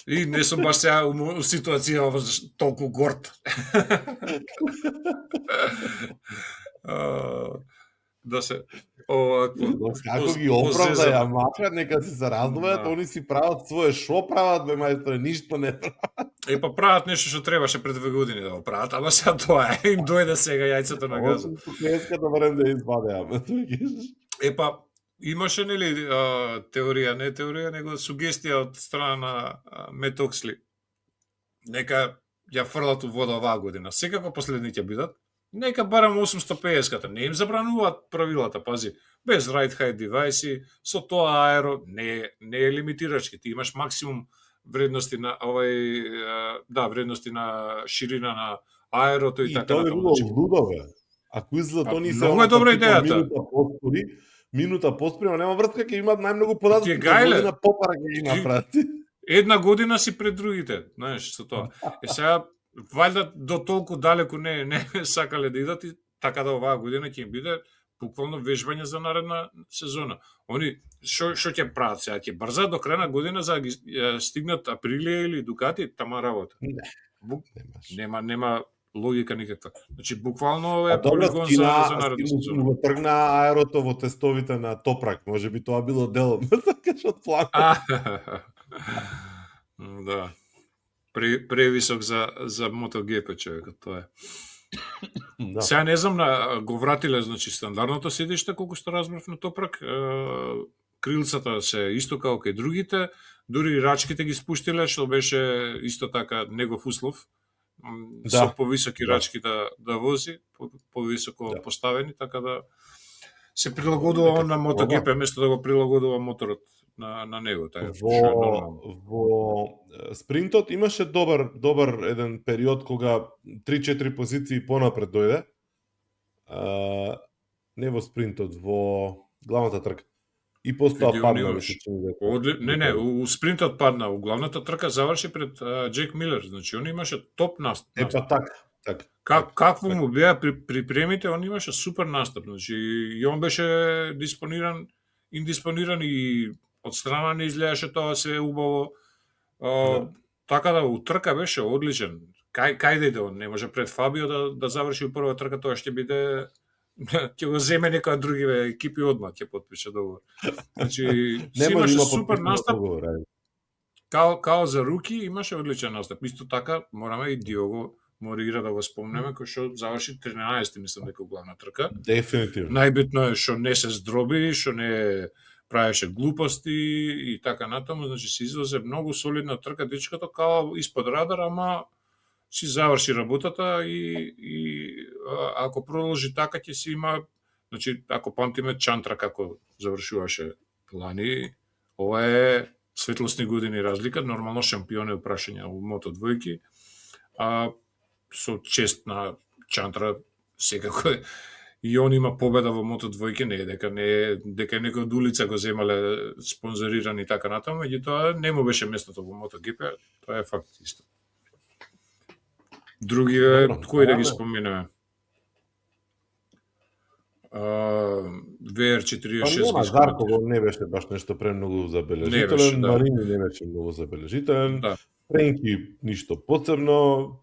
И не сум баш сега у ситуација толку горд. Да се Како ги оправда Ямаха, нека се заразнуваат, они си прават свое, шо прават бе мајсторе, ништо не прават. Па прават нешто што требаше пред 2 години да го прават, ама сега тоа им дојде сега јајцето на газот. Кукеската барем да изваде, ама Па имаше нели теорија, не теорија, него сугестија од страна на Мет Оксли. Нека ја фрлат у вода оваа година. Секако последни ќе бидат. Нека барам 850-ката. Не им забрануваат правилата, пази. Без right height девајси, со тоа аеро не е лимитирачки. Ти имаш максимум вредности на вредности на ширина на аерото и така натаму. И тоа е било лудове. Ако излезат они се многу е добра идејата. Минута поспрема, нема врска, ќе имаат најмногу податоци година попара ќе ги направат. Една година си пред другите, знаеш, со тоа. Сега валјда до толку далеку не сакале да идат и така да оваа година ќе им биде буквално вежбање за наредна сезона. Они што ќе прават сега? Ќе брзаат до крај на година за да ги стигнат Априлија или Дукати, тама работа. Нема логика никаква. Значи буквално е полигон за наредна сезона. Го тргна аерото во тестовите на Топрак, можеби тоа било дел од од планот. Да. Превисок за MotoGP човекот, тоа е. Да. Сега не знам, го вратиле, значи, стандардното седиште, колку што разбрав на Топрак, крилцата се исто како кај другите, дури рачките ги спуштиле, што беше исто така негов услов, со повисоки рачки да вози, повисоко поставени, така да се прилагодува на MotoGP, место да го прилагодува моторот на него, тај во спринтот имаше добар еден период кога 3-4 позиции понапред дојде. Не во спринтот, во главната трка. И постоа падна. Не, у спринтот падна, у главната трка заврши пред Джек Милер, значи он имаше топ настап. Па така. Какво му беа припремите, он имаше супер настап, значи и он беше индиспониран и од страна не изгледаше тоа се убаво. Така да, у трка беше одличен. Кај да иде он? Не може пред Фабио да заврши у прва трка, тоа ќе биде ќе го земе некоја други екипи одма, ќе потпише договор. Значи, имаше супер настап. Као за руки имаше одличен настап. Исто така, мораме и Диого Морира да го спомнеме, кој што заврши 13-ти, мислам, дека главна трка. Дефинитивно. Најбитно е што не се здроби, што не правеше глупости и така натаму, значи се извозе многу солидна трка, дечкото као испод радар, ама си заврши работата и ако продолжи така ќе си има, значи ако памтиме Чантра како завршуваше лани, ова е светлосни години разлика, нормално шампион е прашање у Мото двојки, а со чест на Чантра секако е. И он има победа во Мото двојки, не е дека некој од улица го земале спонзорирани и така натаму, меѓутоа не му беше местото во MotoGP, тоа е факт исто. Други кои да ги споменеме? VR46 Зарко не беше баш нешто премногу забележителен, Марини не беше многу забележителен, Френки ништо посебно.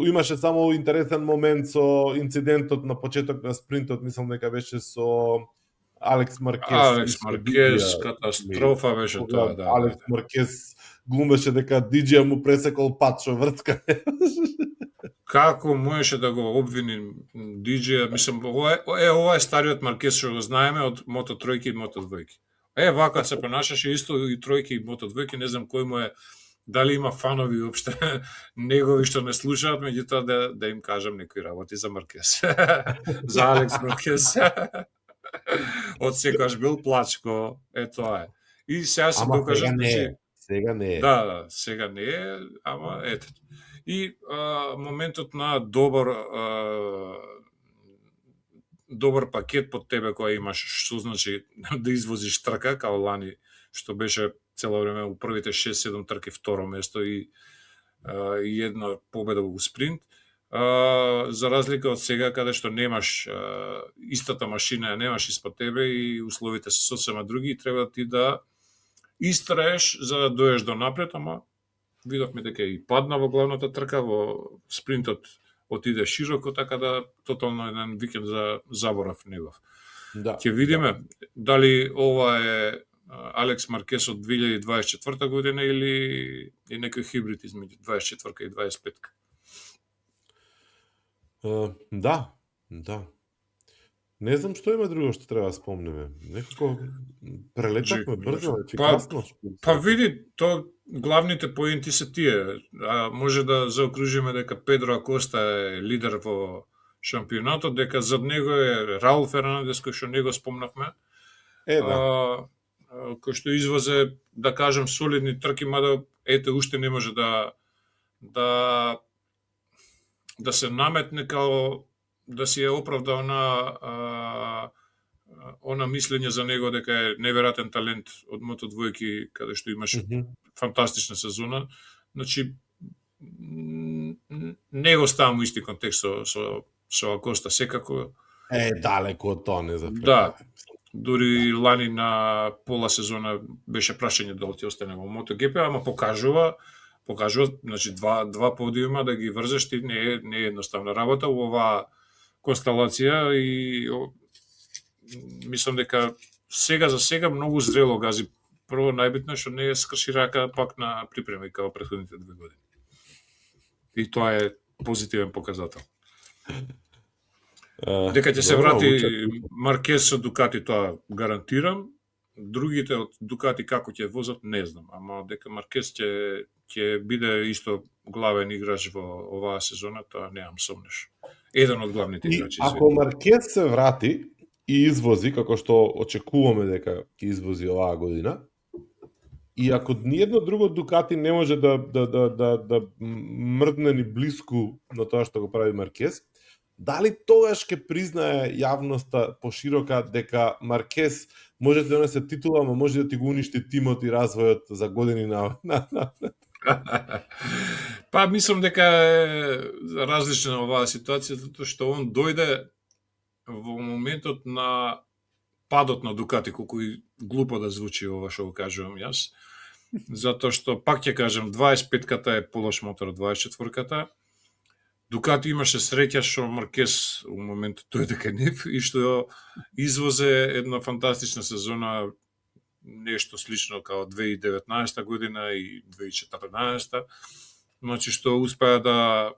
Имаше само интересен момент со инцидентот на почеток на спринтот, мислам дека беше со Алекс Маркес. Алекс Маркес, катастрофа беше тоа, да. Алекс Маркес глумеше дека диџеја му пресекол пат со вртка. Како можеше да го обвини диџеја, мислам, ова е стариот Маркес што го знаеме од Мото тројки и Мото двојки. Вака се понашаше исто и тројки и Мото двојки, не знам кој му е, дали има фанови уопште негови што не слушаат, меѓутоа да им кажам некои работи за Маркес. За Алекс Маркес. Од секогаш бил плачко, тоа е. И сега се докажа, сега не е. Да, сега не е, ама ете. И моментот на добар пакет под тебе кој имаш, што значи да извозиш трка, као лани, што беше цело време у првите 6-7 трки второ место и една победа во спринт. За разлика од сега, каде што немаш истата машина, ја немаш испод тебе и условите се сосема други, и треба ти да истраеш за да доеш до напред, ама видовме дека и падна во главната трка, во спринтот отиде широко, така да тотално еден викенд за заборав негов. Да. Ќе видиме дали ова е Алекс Маркес од 2024 година или е некој хибрид измеѓу 24 и 25. Да. Не знам што има друго што треба да спомнеме. Некако прелетавме брзо, ефикасно. Па види, то главните поенти се тие. Може да заокружиме дека Педро Акоста е лидер во шампионатот, дека зад него е Раул Фернандес, кој што него спомнавме. Да. Кој што извозе, да кажем, солидни трки, мада ете уште не може да се наметне као да си е оправдал на она мислење за него дека е неверојатен талент од Мото двојки, каде што имаше фантастична сезона. Значи не го ставам во исти контекст со Акоста, секако далеко од тоа, не запрекам. Да, дури лани на пола сезона беше прашање дали ќе остане во MotoGP, ама покажува, значи два подиума да ги врзеш, ти не е едноставна работа во оваа констелација и мислам дека сега за сега многу зрело гази. Прво најбитно што не е скрши рака пак на припреми као претходните 2 години. И тоа е позитивен показател. Дека ќе се врати Маркес со Дукати, тоа гарантирам. Другите од Дукати како ќе возат, не знам. Ама дека Маркес ќе биде исто главен играч во оваа сезона, тоа немам сомнеш. Еден од главните играчи. Ако Маркес се врати и извози, како што очекуваме дека ќе извози оваа година, и ако ниедно друго Дукати не може да мрдне ни блиску на тоа што го прави Маркес, дали тогаш ќе признае јавноста поширока дека Маркес може да донесе титула, ама може да ти го уништи тимот и развојот за години на Па мислам дека е различна оваа ситуација, затоа што он дојде во моментот на падот на Дукати, колку и глупо да звучи ова што го кажувам јас. Затоа што, пак ќе кажам, 25-ката е полош мотор од 24-ката. Дукати имаше среќа што Маркес у моментот дојде кај нив и што извозе една фантастична сезона, нешто слично као 2019 година и 2014. Значи што успеа да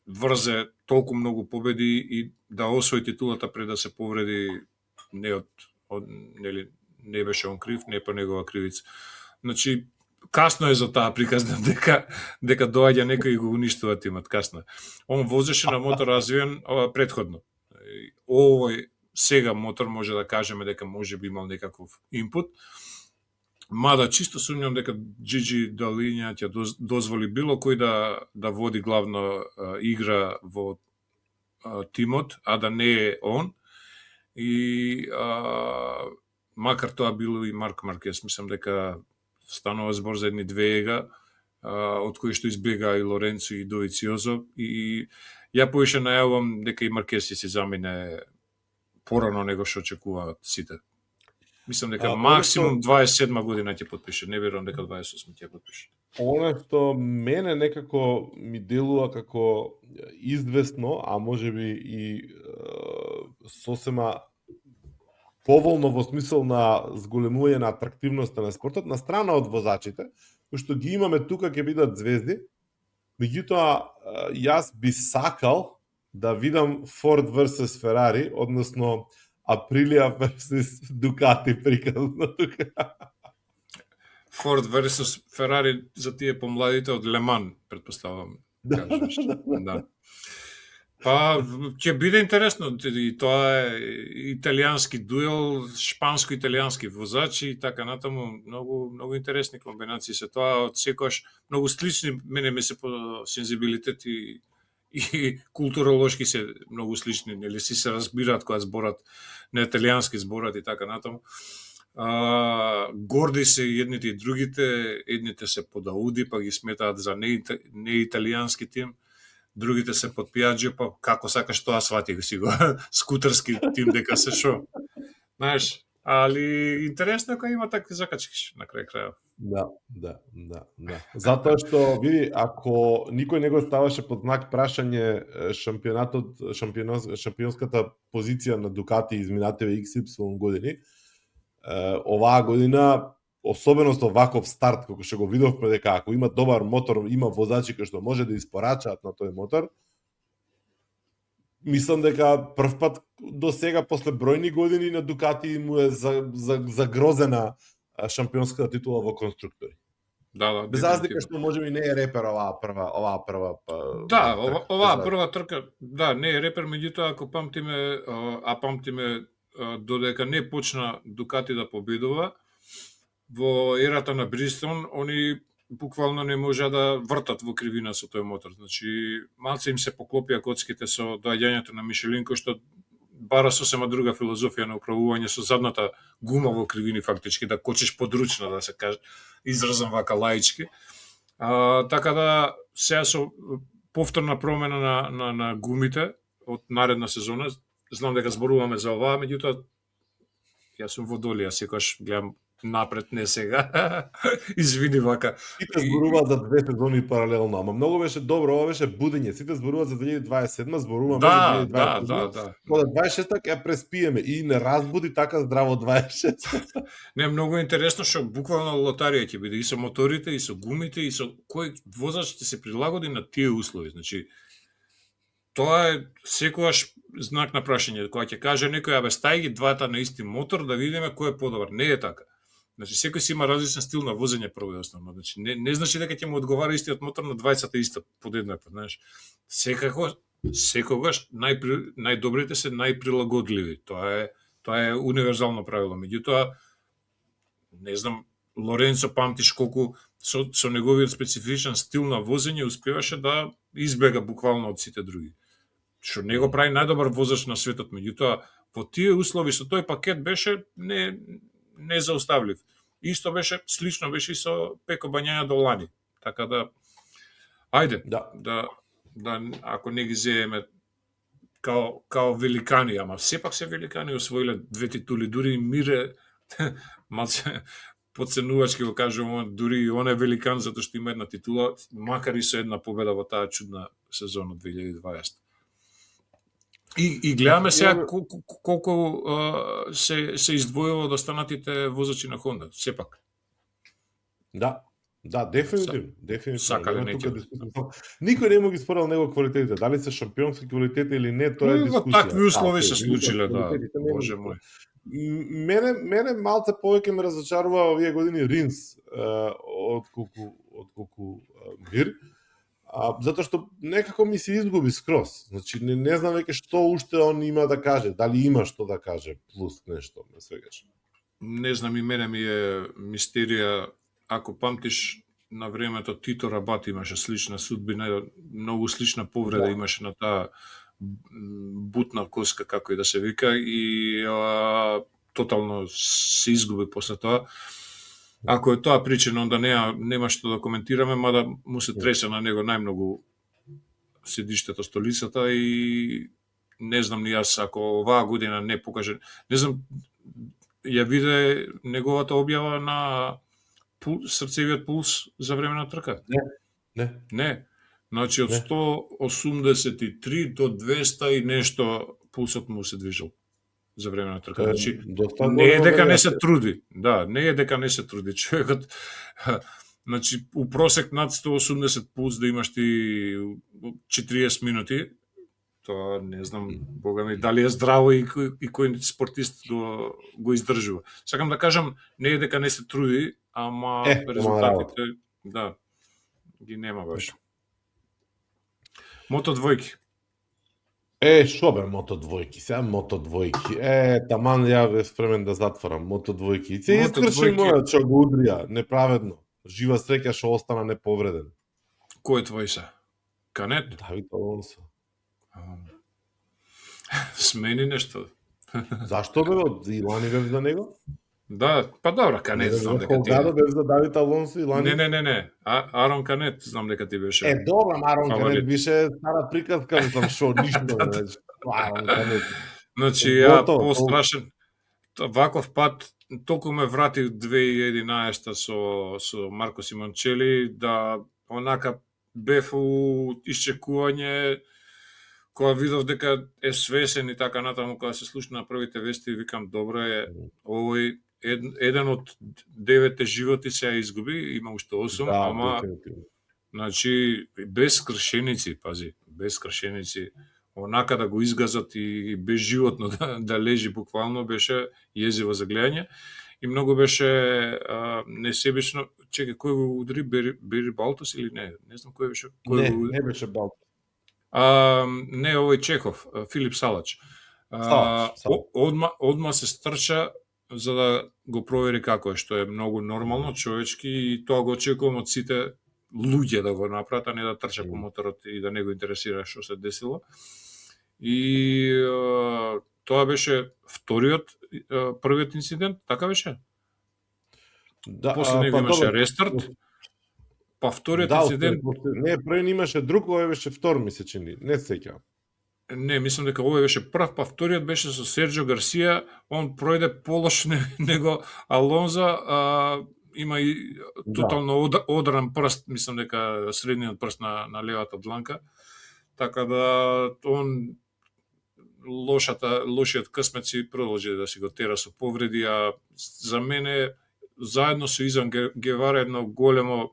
врзе толку многу победи и да освои титулата пред да се повреди, не беше он крив, не по негова кривица. Значи касно е за таа приказна дека доаѓа некој и го уништува тимот, касно. Он возеше на мотор развиен претходно. Овој сега мотор може да кажеме дека може би имал некаков инпут. Мада чисто сумњам дека Джиджи Далиња ќе дозволи било кој да води главно игра во тимот, а да не е он. И макар тоа било и Марк Маркес, мислам дека станува збор за едни две ега, од кои што избега и Лоренцо и Довициозо, и ја поише најавам дека и Маркес ќе се замине порано него што очекуваат сите. Мислам дека максимум 27 година ќе потпише, не верувам дека 28 ќе потпише. Оно што мене некако ми делува како известно, а можеби и сосема поволно во смисол на зголемување на атрактивноста на спортот, на страна од возачите, кои што ги имаме тука ќе бидат звезди. Меѓутоа, јас би сакал да видам Форд versus Ферари, односно Априлија versus Дукати приказно тука. Форд versus Ферари за тие помладите од Леман, предпоставам. Да. Па, ќе биде интересно, и тоа е италијански дуел, шпанско-италијански возачи и така натаму, многу интересни комбинации се тоа, од секојаш многу слични, мене ми се по сензибилитет и културолошки се многу слични, нели си се разбираат кога зборат на италијански зборат и така натаму. горди се и едните и другите, едните се подауди, па ги сметаат за неиталијански тим, другите се под Пиаджио, па како сакаш тоа свати си го скутерски тим дека се шо. Знаеш, али интересно е кога има такви закачки на крај крајот. Да. Затоа што, види, ако никој не го ставаше под знак прашање шампионската позиција на Дукати изминативе XY години, оваа година, особено со ваков старт, како што го видовме дека ако има добар мотор, има возачи кои што може да испорачаат на тој мотор, мислам дека прв пат до сега, после бројни години на Дукати му е загрозена шампионската титула во конструктори. Да, без разлика што можеби не е репер оваа прва. Да, оваа прва трка, да, не е репер, меѓутоа ако памтиме додека не почна Дукати да победува во ерата на Бристон, они буквално не можа да вртат во кривина со тој мотор. Значи, малце им се поклопија коцките со доаѓањето на Мишелин, кој што бара сосема друга филозофија на управување со задната гума во кривини, фактички, да кочиш подручно, да се каже, изразам вака лаички. Така да, сега со повторна промена на гумите од наредна сезона, знам дека зборуваме за оваа, меѓутоа, јас сум во долија, секогаш гледам напред, не сега. Извини вака. Сите зборуваат за 2 сезони паралелно, ама многу беше добро, ова беше будење. Сите зборуваат за 2027, зборуваме за 2027. Да. Кога 26-та ќе преспиеме и не разбуди така здраво 26. Не, многу интересно што буквално лотарија ќе биде и со моторите, и со гумите, и со кој возач ќе се прилагоди на тие услови. Значи, тоа е секогаш знак на прашање. Кога ќе каже некој, абе, стај ги двата на исти мотор да видиме кој е подобар. Не е така. Значи, секој си има различен стил на возење прво и основно. Значи, не значи дека ќе му одговара истиот мотор на 20-та иста подеднакво, знаеш. Секогаш најдобрите се најприлагодливи. Тоа е универзално правило. Меѓутоа, не знам, Лоренцо памтиш колку со неговиот специфичен стил на возење успеваше да избега буквално од сите други. Што него прави најдобар возач на светот, меѓутоа во тие услови со тој пакет беше не зауставлив. Исто беше, слично беше и со Пеко Бањаја до лани. Така да, ајде, да ако не ги земеме као великани, ама сепак се великани, освоиле 2 титули, дури и Мире, малце подценувачки го кажувам, дури и он е великан затоа што има една титула, макар и со една победа во таа чудна сезона 2020. И гледаме сега колку се издвојува од останатите возачи на Хонда, сепак. Да, дефинитивно. Сакале неќе. Никој не му ги спорил него квалитетите, дали се шампионски квалитети или не, тоа е дискусија. Во такви услови се случиле, да. Боже мој. Мене малце повеќе ме разочарува овие години Ринс отколку Мир. Затоа што некако ми се изгуби скроз. Значи, не знам веќе што уште он има да каже. Дали има што да каже, плюс нешто, ме свегаш. Не знам, и мене ми е мистерија. Ако памтиш, на времето Тито Рабат имаше слична судбина, многу слична повреда имаше на таа бутна коска, како и да се вика, и тотално се изгуби после тоа. Ако е тоа причина, онда нема што да коментираме, мада му се тресе на него најмногу седиштето столицата и не знам ни јас, ако оваа година не покаже, не знам, ја виде неговата објава на срцевиот пулс за време на трка? Не. Значи, од 183 до 200 и нешто пулсот му се движел за време на трка. Значи, не е дека не се труди. Да, не е дека не се труди. Човекот, значи, у просек над 180 пулс да имаш ти 40 минути, тоа не знам, бога ми, дали е здраво и кој спортист го издржува. Сакам да кажам, не е дека не се труди, ама резултатите, да, ги нема баш. Мото двојки. Шо бе, мото двојки, сега мото двојки. Таман ја бе спремен да затворам мото двојки. Се искрши мојот што го удрија, неправедно. Жива среќа што остана неповреден. Кој е твој се? Канет? Давид Алонсо. Смени нешто. Зашто бе, од Илани бе за него? Да, па добро, Канет знам дека ти Холгадо без за Давид Алонсо и Лани. Не. Арон Канет знам дека ти беше. Добро, Арон фаворит. Канет беше стара приказка, мислам, шо ништо, значи. Арон Канет. Значи, ја Готово, пострашен, ваков пат, толку ме врати 2011 со Марко Симончели, да онака бев у исчекување, кога видов дека е свесен и така натаму, кога се слушна првите вести, викам, добро е, овој еден од 9 животи се ја изгуби, има уште 8, Да, ама, дефинитивно. значи, без кршеници, пази, без кршеници, онака да го изгазат и без животно да лежи буквално, беше језиво за гледање и многу беше несебично. Чекај, кој го удри, Бери Балтус или не? Не знам кој беше. Не беше Балтус. Не, овој Чехов, Филип Салач. Одма се стрча за да го провери како е, што е многу нормално, човечки, и тоа го очекувам од сите луѓе да го направат, а не да трча по моторот и да не го интересира што се десило. И тоа беше првиот инцидент, така беше? Да, после него имаше рестарт, па вториот инцидент... Не, првен имаше друг, овој беше втор, ми се чини, не се сеќавам. Не, мислам дека овој беше прв, па вториот беше со Серджио Гарсија, он пројде полош него Алонзо, има и тотално одран прст, мислам дека средниот прст на левата дланка, така да он лошиот късмет си продолжи да си го тера со повреди, а за мене заедно со Изан Гевара едно големо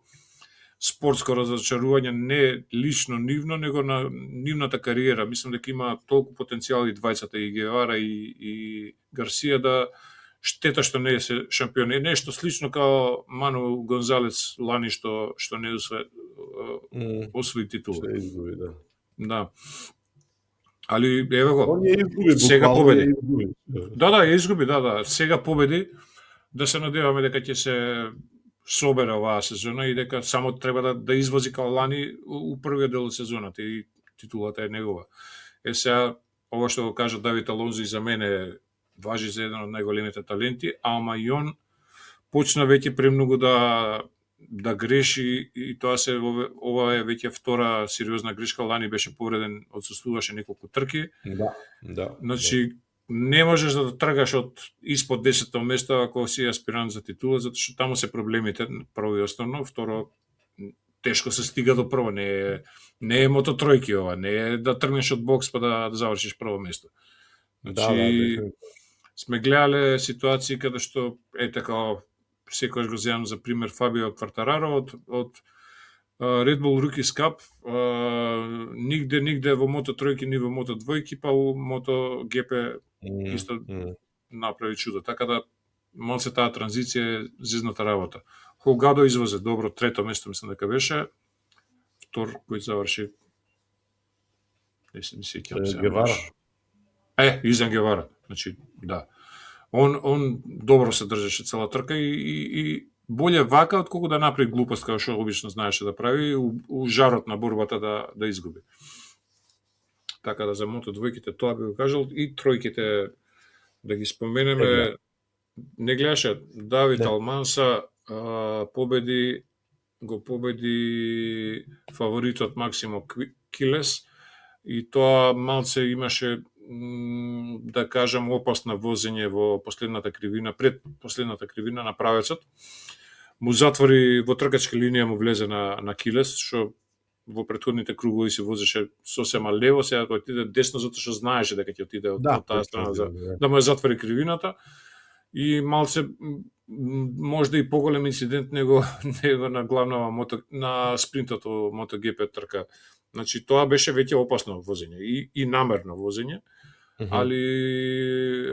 спортско разочарување, не лично нивно, него на нивната кариера. Мислам дека има толку потенцијал и двајцата, и Гевара и Гарсија, да штета што не е шампион. Е нешто слично као Ману Гонзалес лани што не освои титула. Што изгуби, да. Да. Али еве го. Он ја изгуби, сега победи. Да, ја изгуби, да. Сега победи. Да се надеваме дека ќе се собере оваа сезона и дека само треба да извози као лани у првиот дел од сезоната и титулата е негова. Сега, ова што го кажа Давид Алонзо и за мене важи за еден од најголемите таленти, ама и он почна веќе премногу да греши и тоа ова е веќе втора сериозна грешка. Лани беше повреден, отсуствуваше неколку трки. Да. Значи, не можеш да тргаш од испод 10-то место ако си аспирант за титула, затоа што таму се проблемите, прво и основно, второ, тешко се стига до прво, не е мототројки ова, не е да тргнеш од бокс па да завршиш прво место. Значи, сме гледале ситуации каде што е така, секојаш го земам за пример Фабио Квартараро од Red Bull Rookies Cup, нигде во мототројки, ни во мотодвојки, па у MotoGP исто направи чудо. Така да, малце таа транзиција е зизната работа. Холгадо извозе добро, трето место мислам дека беше, втор кој заврши, не се сеќавам се. Гевара. Изан Гевара, значи, да. Он добро се држеше цела трка и боле вака отколку да направи глупост како што обично знаеше да прави у жарот на борбата да изгуби. Така да за мотодвојките тоа би го кажал, и тројките да ги споменеме. Не гледаше Давид Алманса, го победи фаворитот Максимо Килес и тоа малце имаше, да кажам, опасно возење во последната кривина, пред последната кривина на правецот. Му затвори во тркачка линија, му влезе на Килес, што во претходните кругови се возеше сосема лево, сега кој отиде десно, затоа што знаеше дека ќе отиде од таа страна да му ја затвори кривината. И малце можда и поголем инцидент него на главнава на спринтот во MotoGP трка. Значи тоа беше веќе опасно возење и намерно возење. Али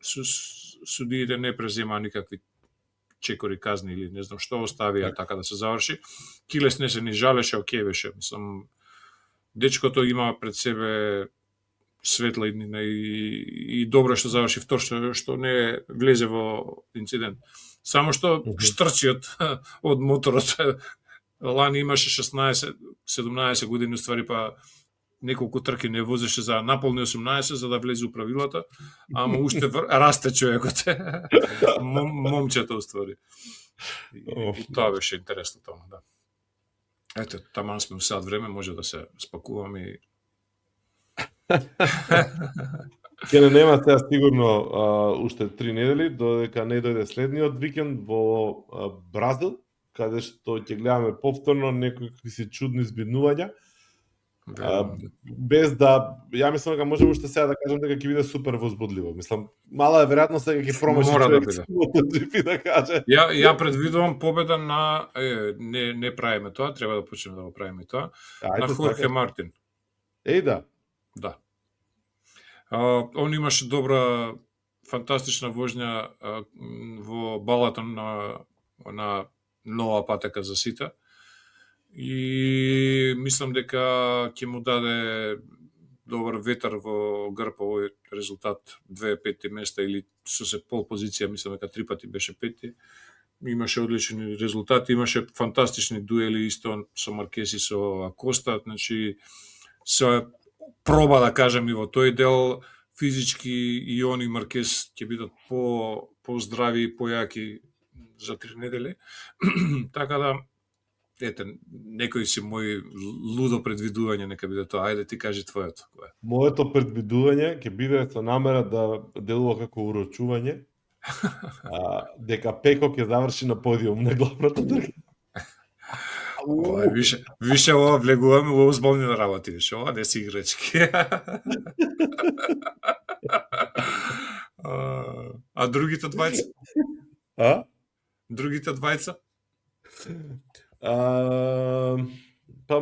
судиите не преземаа никакви чекори, казни или не знам што, оставија така да се заврши. Килес не се ни жалеше, окей беше. Мислам, дечкото има пред себе светла иднина и добро што заврши втор, што не влезе во инцидент. Само што штрчиот од моторот, Лани имаше 16-17 години, уствари, па неколку трки не возеше за наполни 18 за да влезе у правилата, ама уште расте човекот. Момчето уствари. И тоа беше интересно тоа, да. Ете, таман сме у сад време, може да се спакуваме и Ќе не нема сега сигурно уште 3 недели, додека не дојде следниот викенд во Бразил, каде што ќе гледаме повторно некои си чудни збиднувања. Без да, ја мислам дека можеме уште сега да кажем дека ќе биде супер возбудливо. Мислам, мала е веројатност дека ќе промаши човек да каже. Ја предвидувам победа на не правиме тоа, треба да почнеме да го правиме тоа. На Хорхе Мартин. Да. Да. Он имаше добра, фантастична воžnја во балата на нова патека за сите. И мислам дека ќе му даде добар ветар во грб овој резултат 2-5 места или со се пол позиција, мислам дека 3 пати беше 5. Имаше одлични резултати, имаше фантастични дуели исто со Маркес и со Акоста, значи се проба да кажем и во тој дел физички и они Маркес ќе бидат по-здрави и појаки за 3 недели. Така да ете, некои си мои лудо предвидување, нека биде тоа. Ајде ти кажи твоето. Моето предвидување ќе биде со намера да делува како урочување, дека Пеко ќе заврши на подиум на главната трка. Више ова влегуваме во озболни работи, више ова не си играчки. А другите двајца? Другите двајца? Па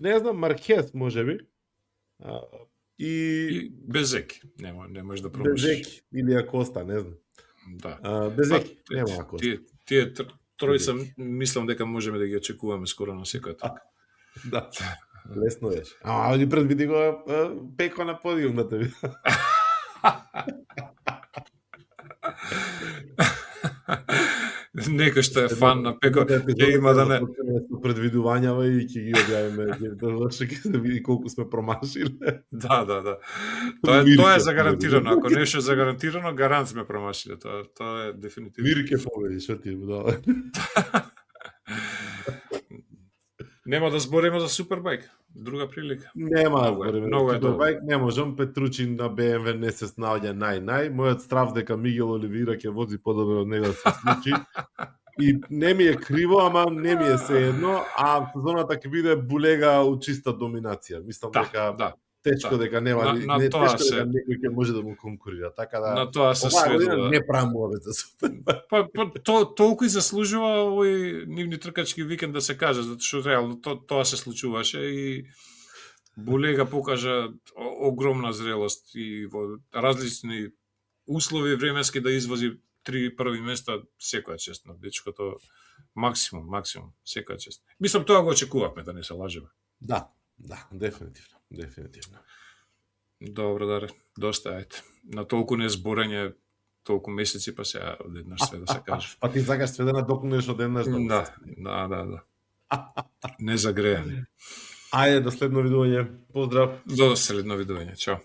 не знам, Маркес можеби. И Безеки, не можеш да промишиш. Безеки или Акоста, не знам. Да. Безеки, нема Акоста. Тие тројца мислам дека можеме да ги очекуваме скоро на секоја така. Да. Лесно беше. Ама ги предвиди го Пеко на подиумната ви. Некој што е фан на Пеко, ќе има да не предвидувањава и ќе ги објавиме ќе да види колку сме промашиле. Да. Тоа е загарантирано. Ако нешто е загарантирано, гарант сме промашиле. Тоа е дефинитивно. Мирке победи, што ти будала. Нема да збориме за Супербајк. Друга прилика. Нема да збориме за Супербајк. Не можам. Петручин на БМВ не се снаоѓа нај. Мојот страв дека Мигел Оливира ќе вози подобро од него се случи. И не ми е криво, ама не ми е сеедно, а сезоната ќе биде булега у чиста доминација. Мислам дека тешко дека нема не тешко дека некој ќе може да му конкурира. Така да на тоа се сведува. Не правиме за Супербајк. Па толку и заслужува овој нивни тркачки викенд да се каже, затоа што реално тоа се случуваше и булега покажа огромна зрелост и во различни услови временски да извози 3 први места, секоја чест на дечкото, максимум, секоја чест. Мислам, тоа го очекувавме, да не се лажеме. Да, дефинитивно. Добро, Даре, доста, ајде. На толку незборење, толку месеци, па сега одеднаш све да се каже. Па ти сакаш све да надокнеш одеднаш? Да. Не загрејани. Ајде, до следно видување. Поздрав. До следно видување, чао.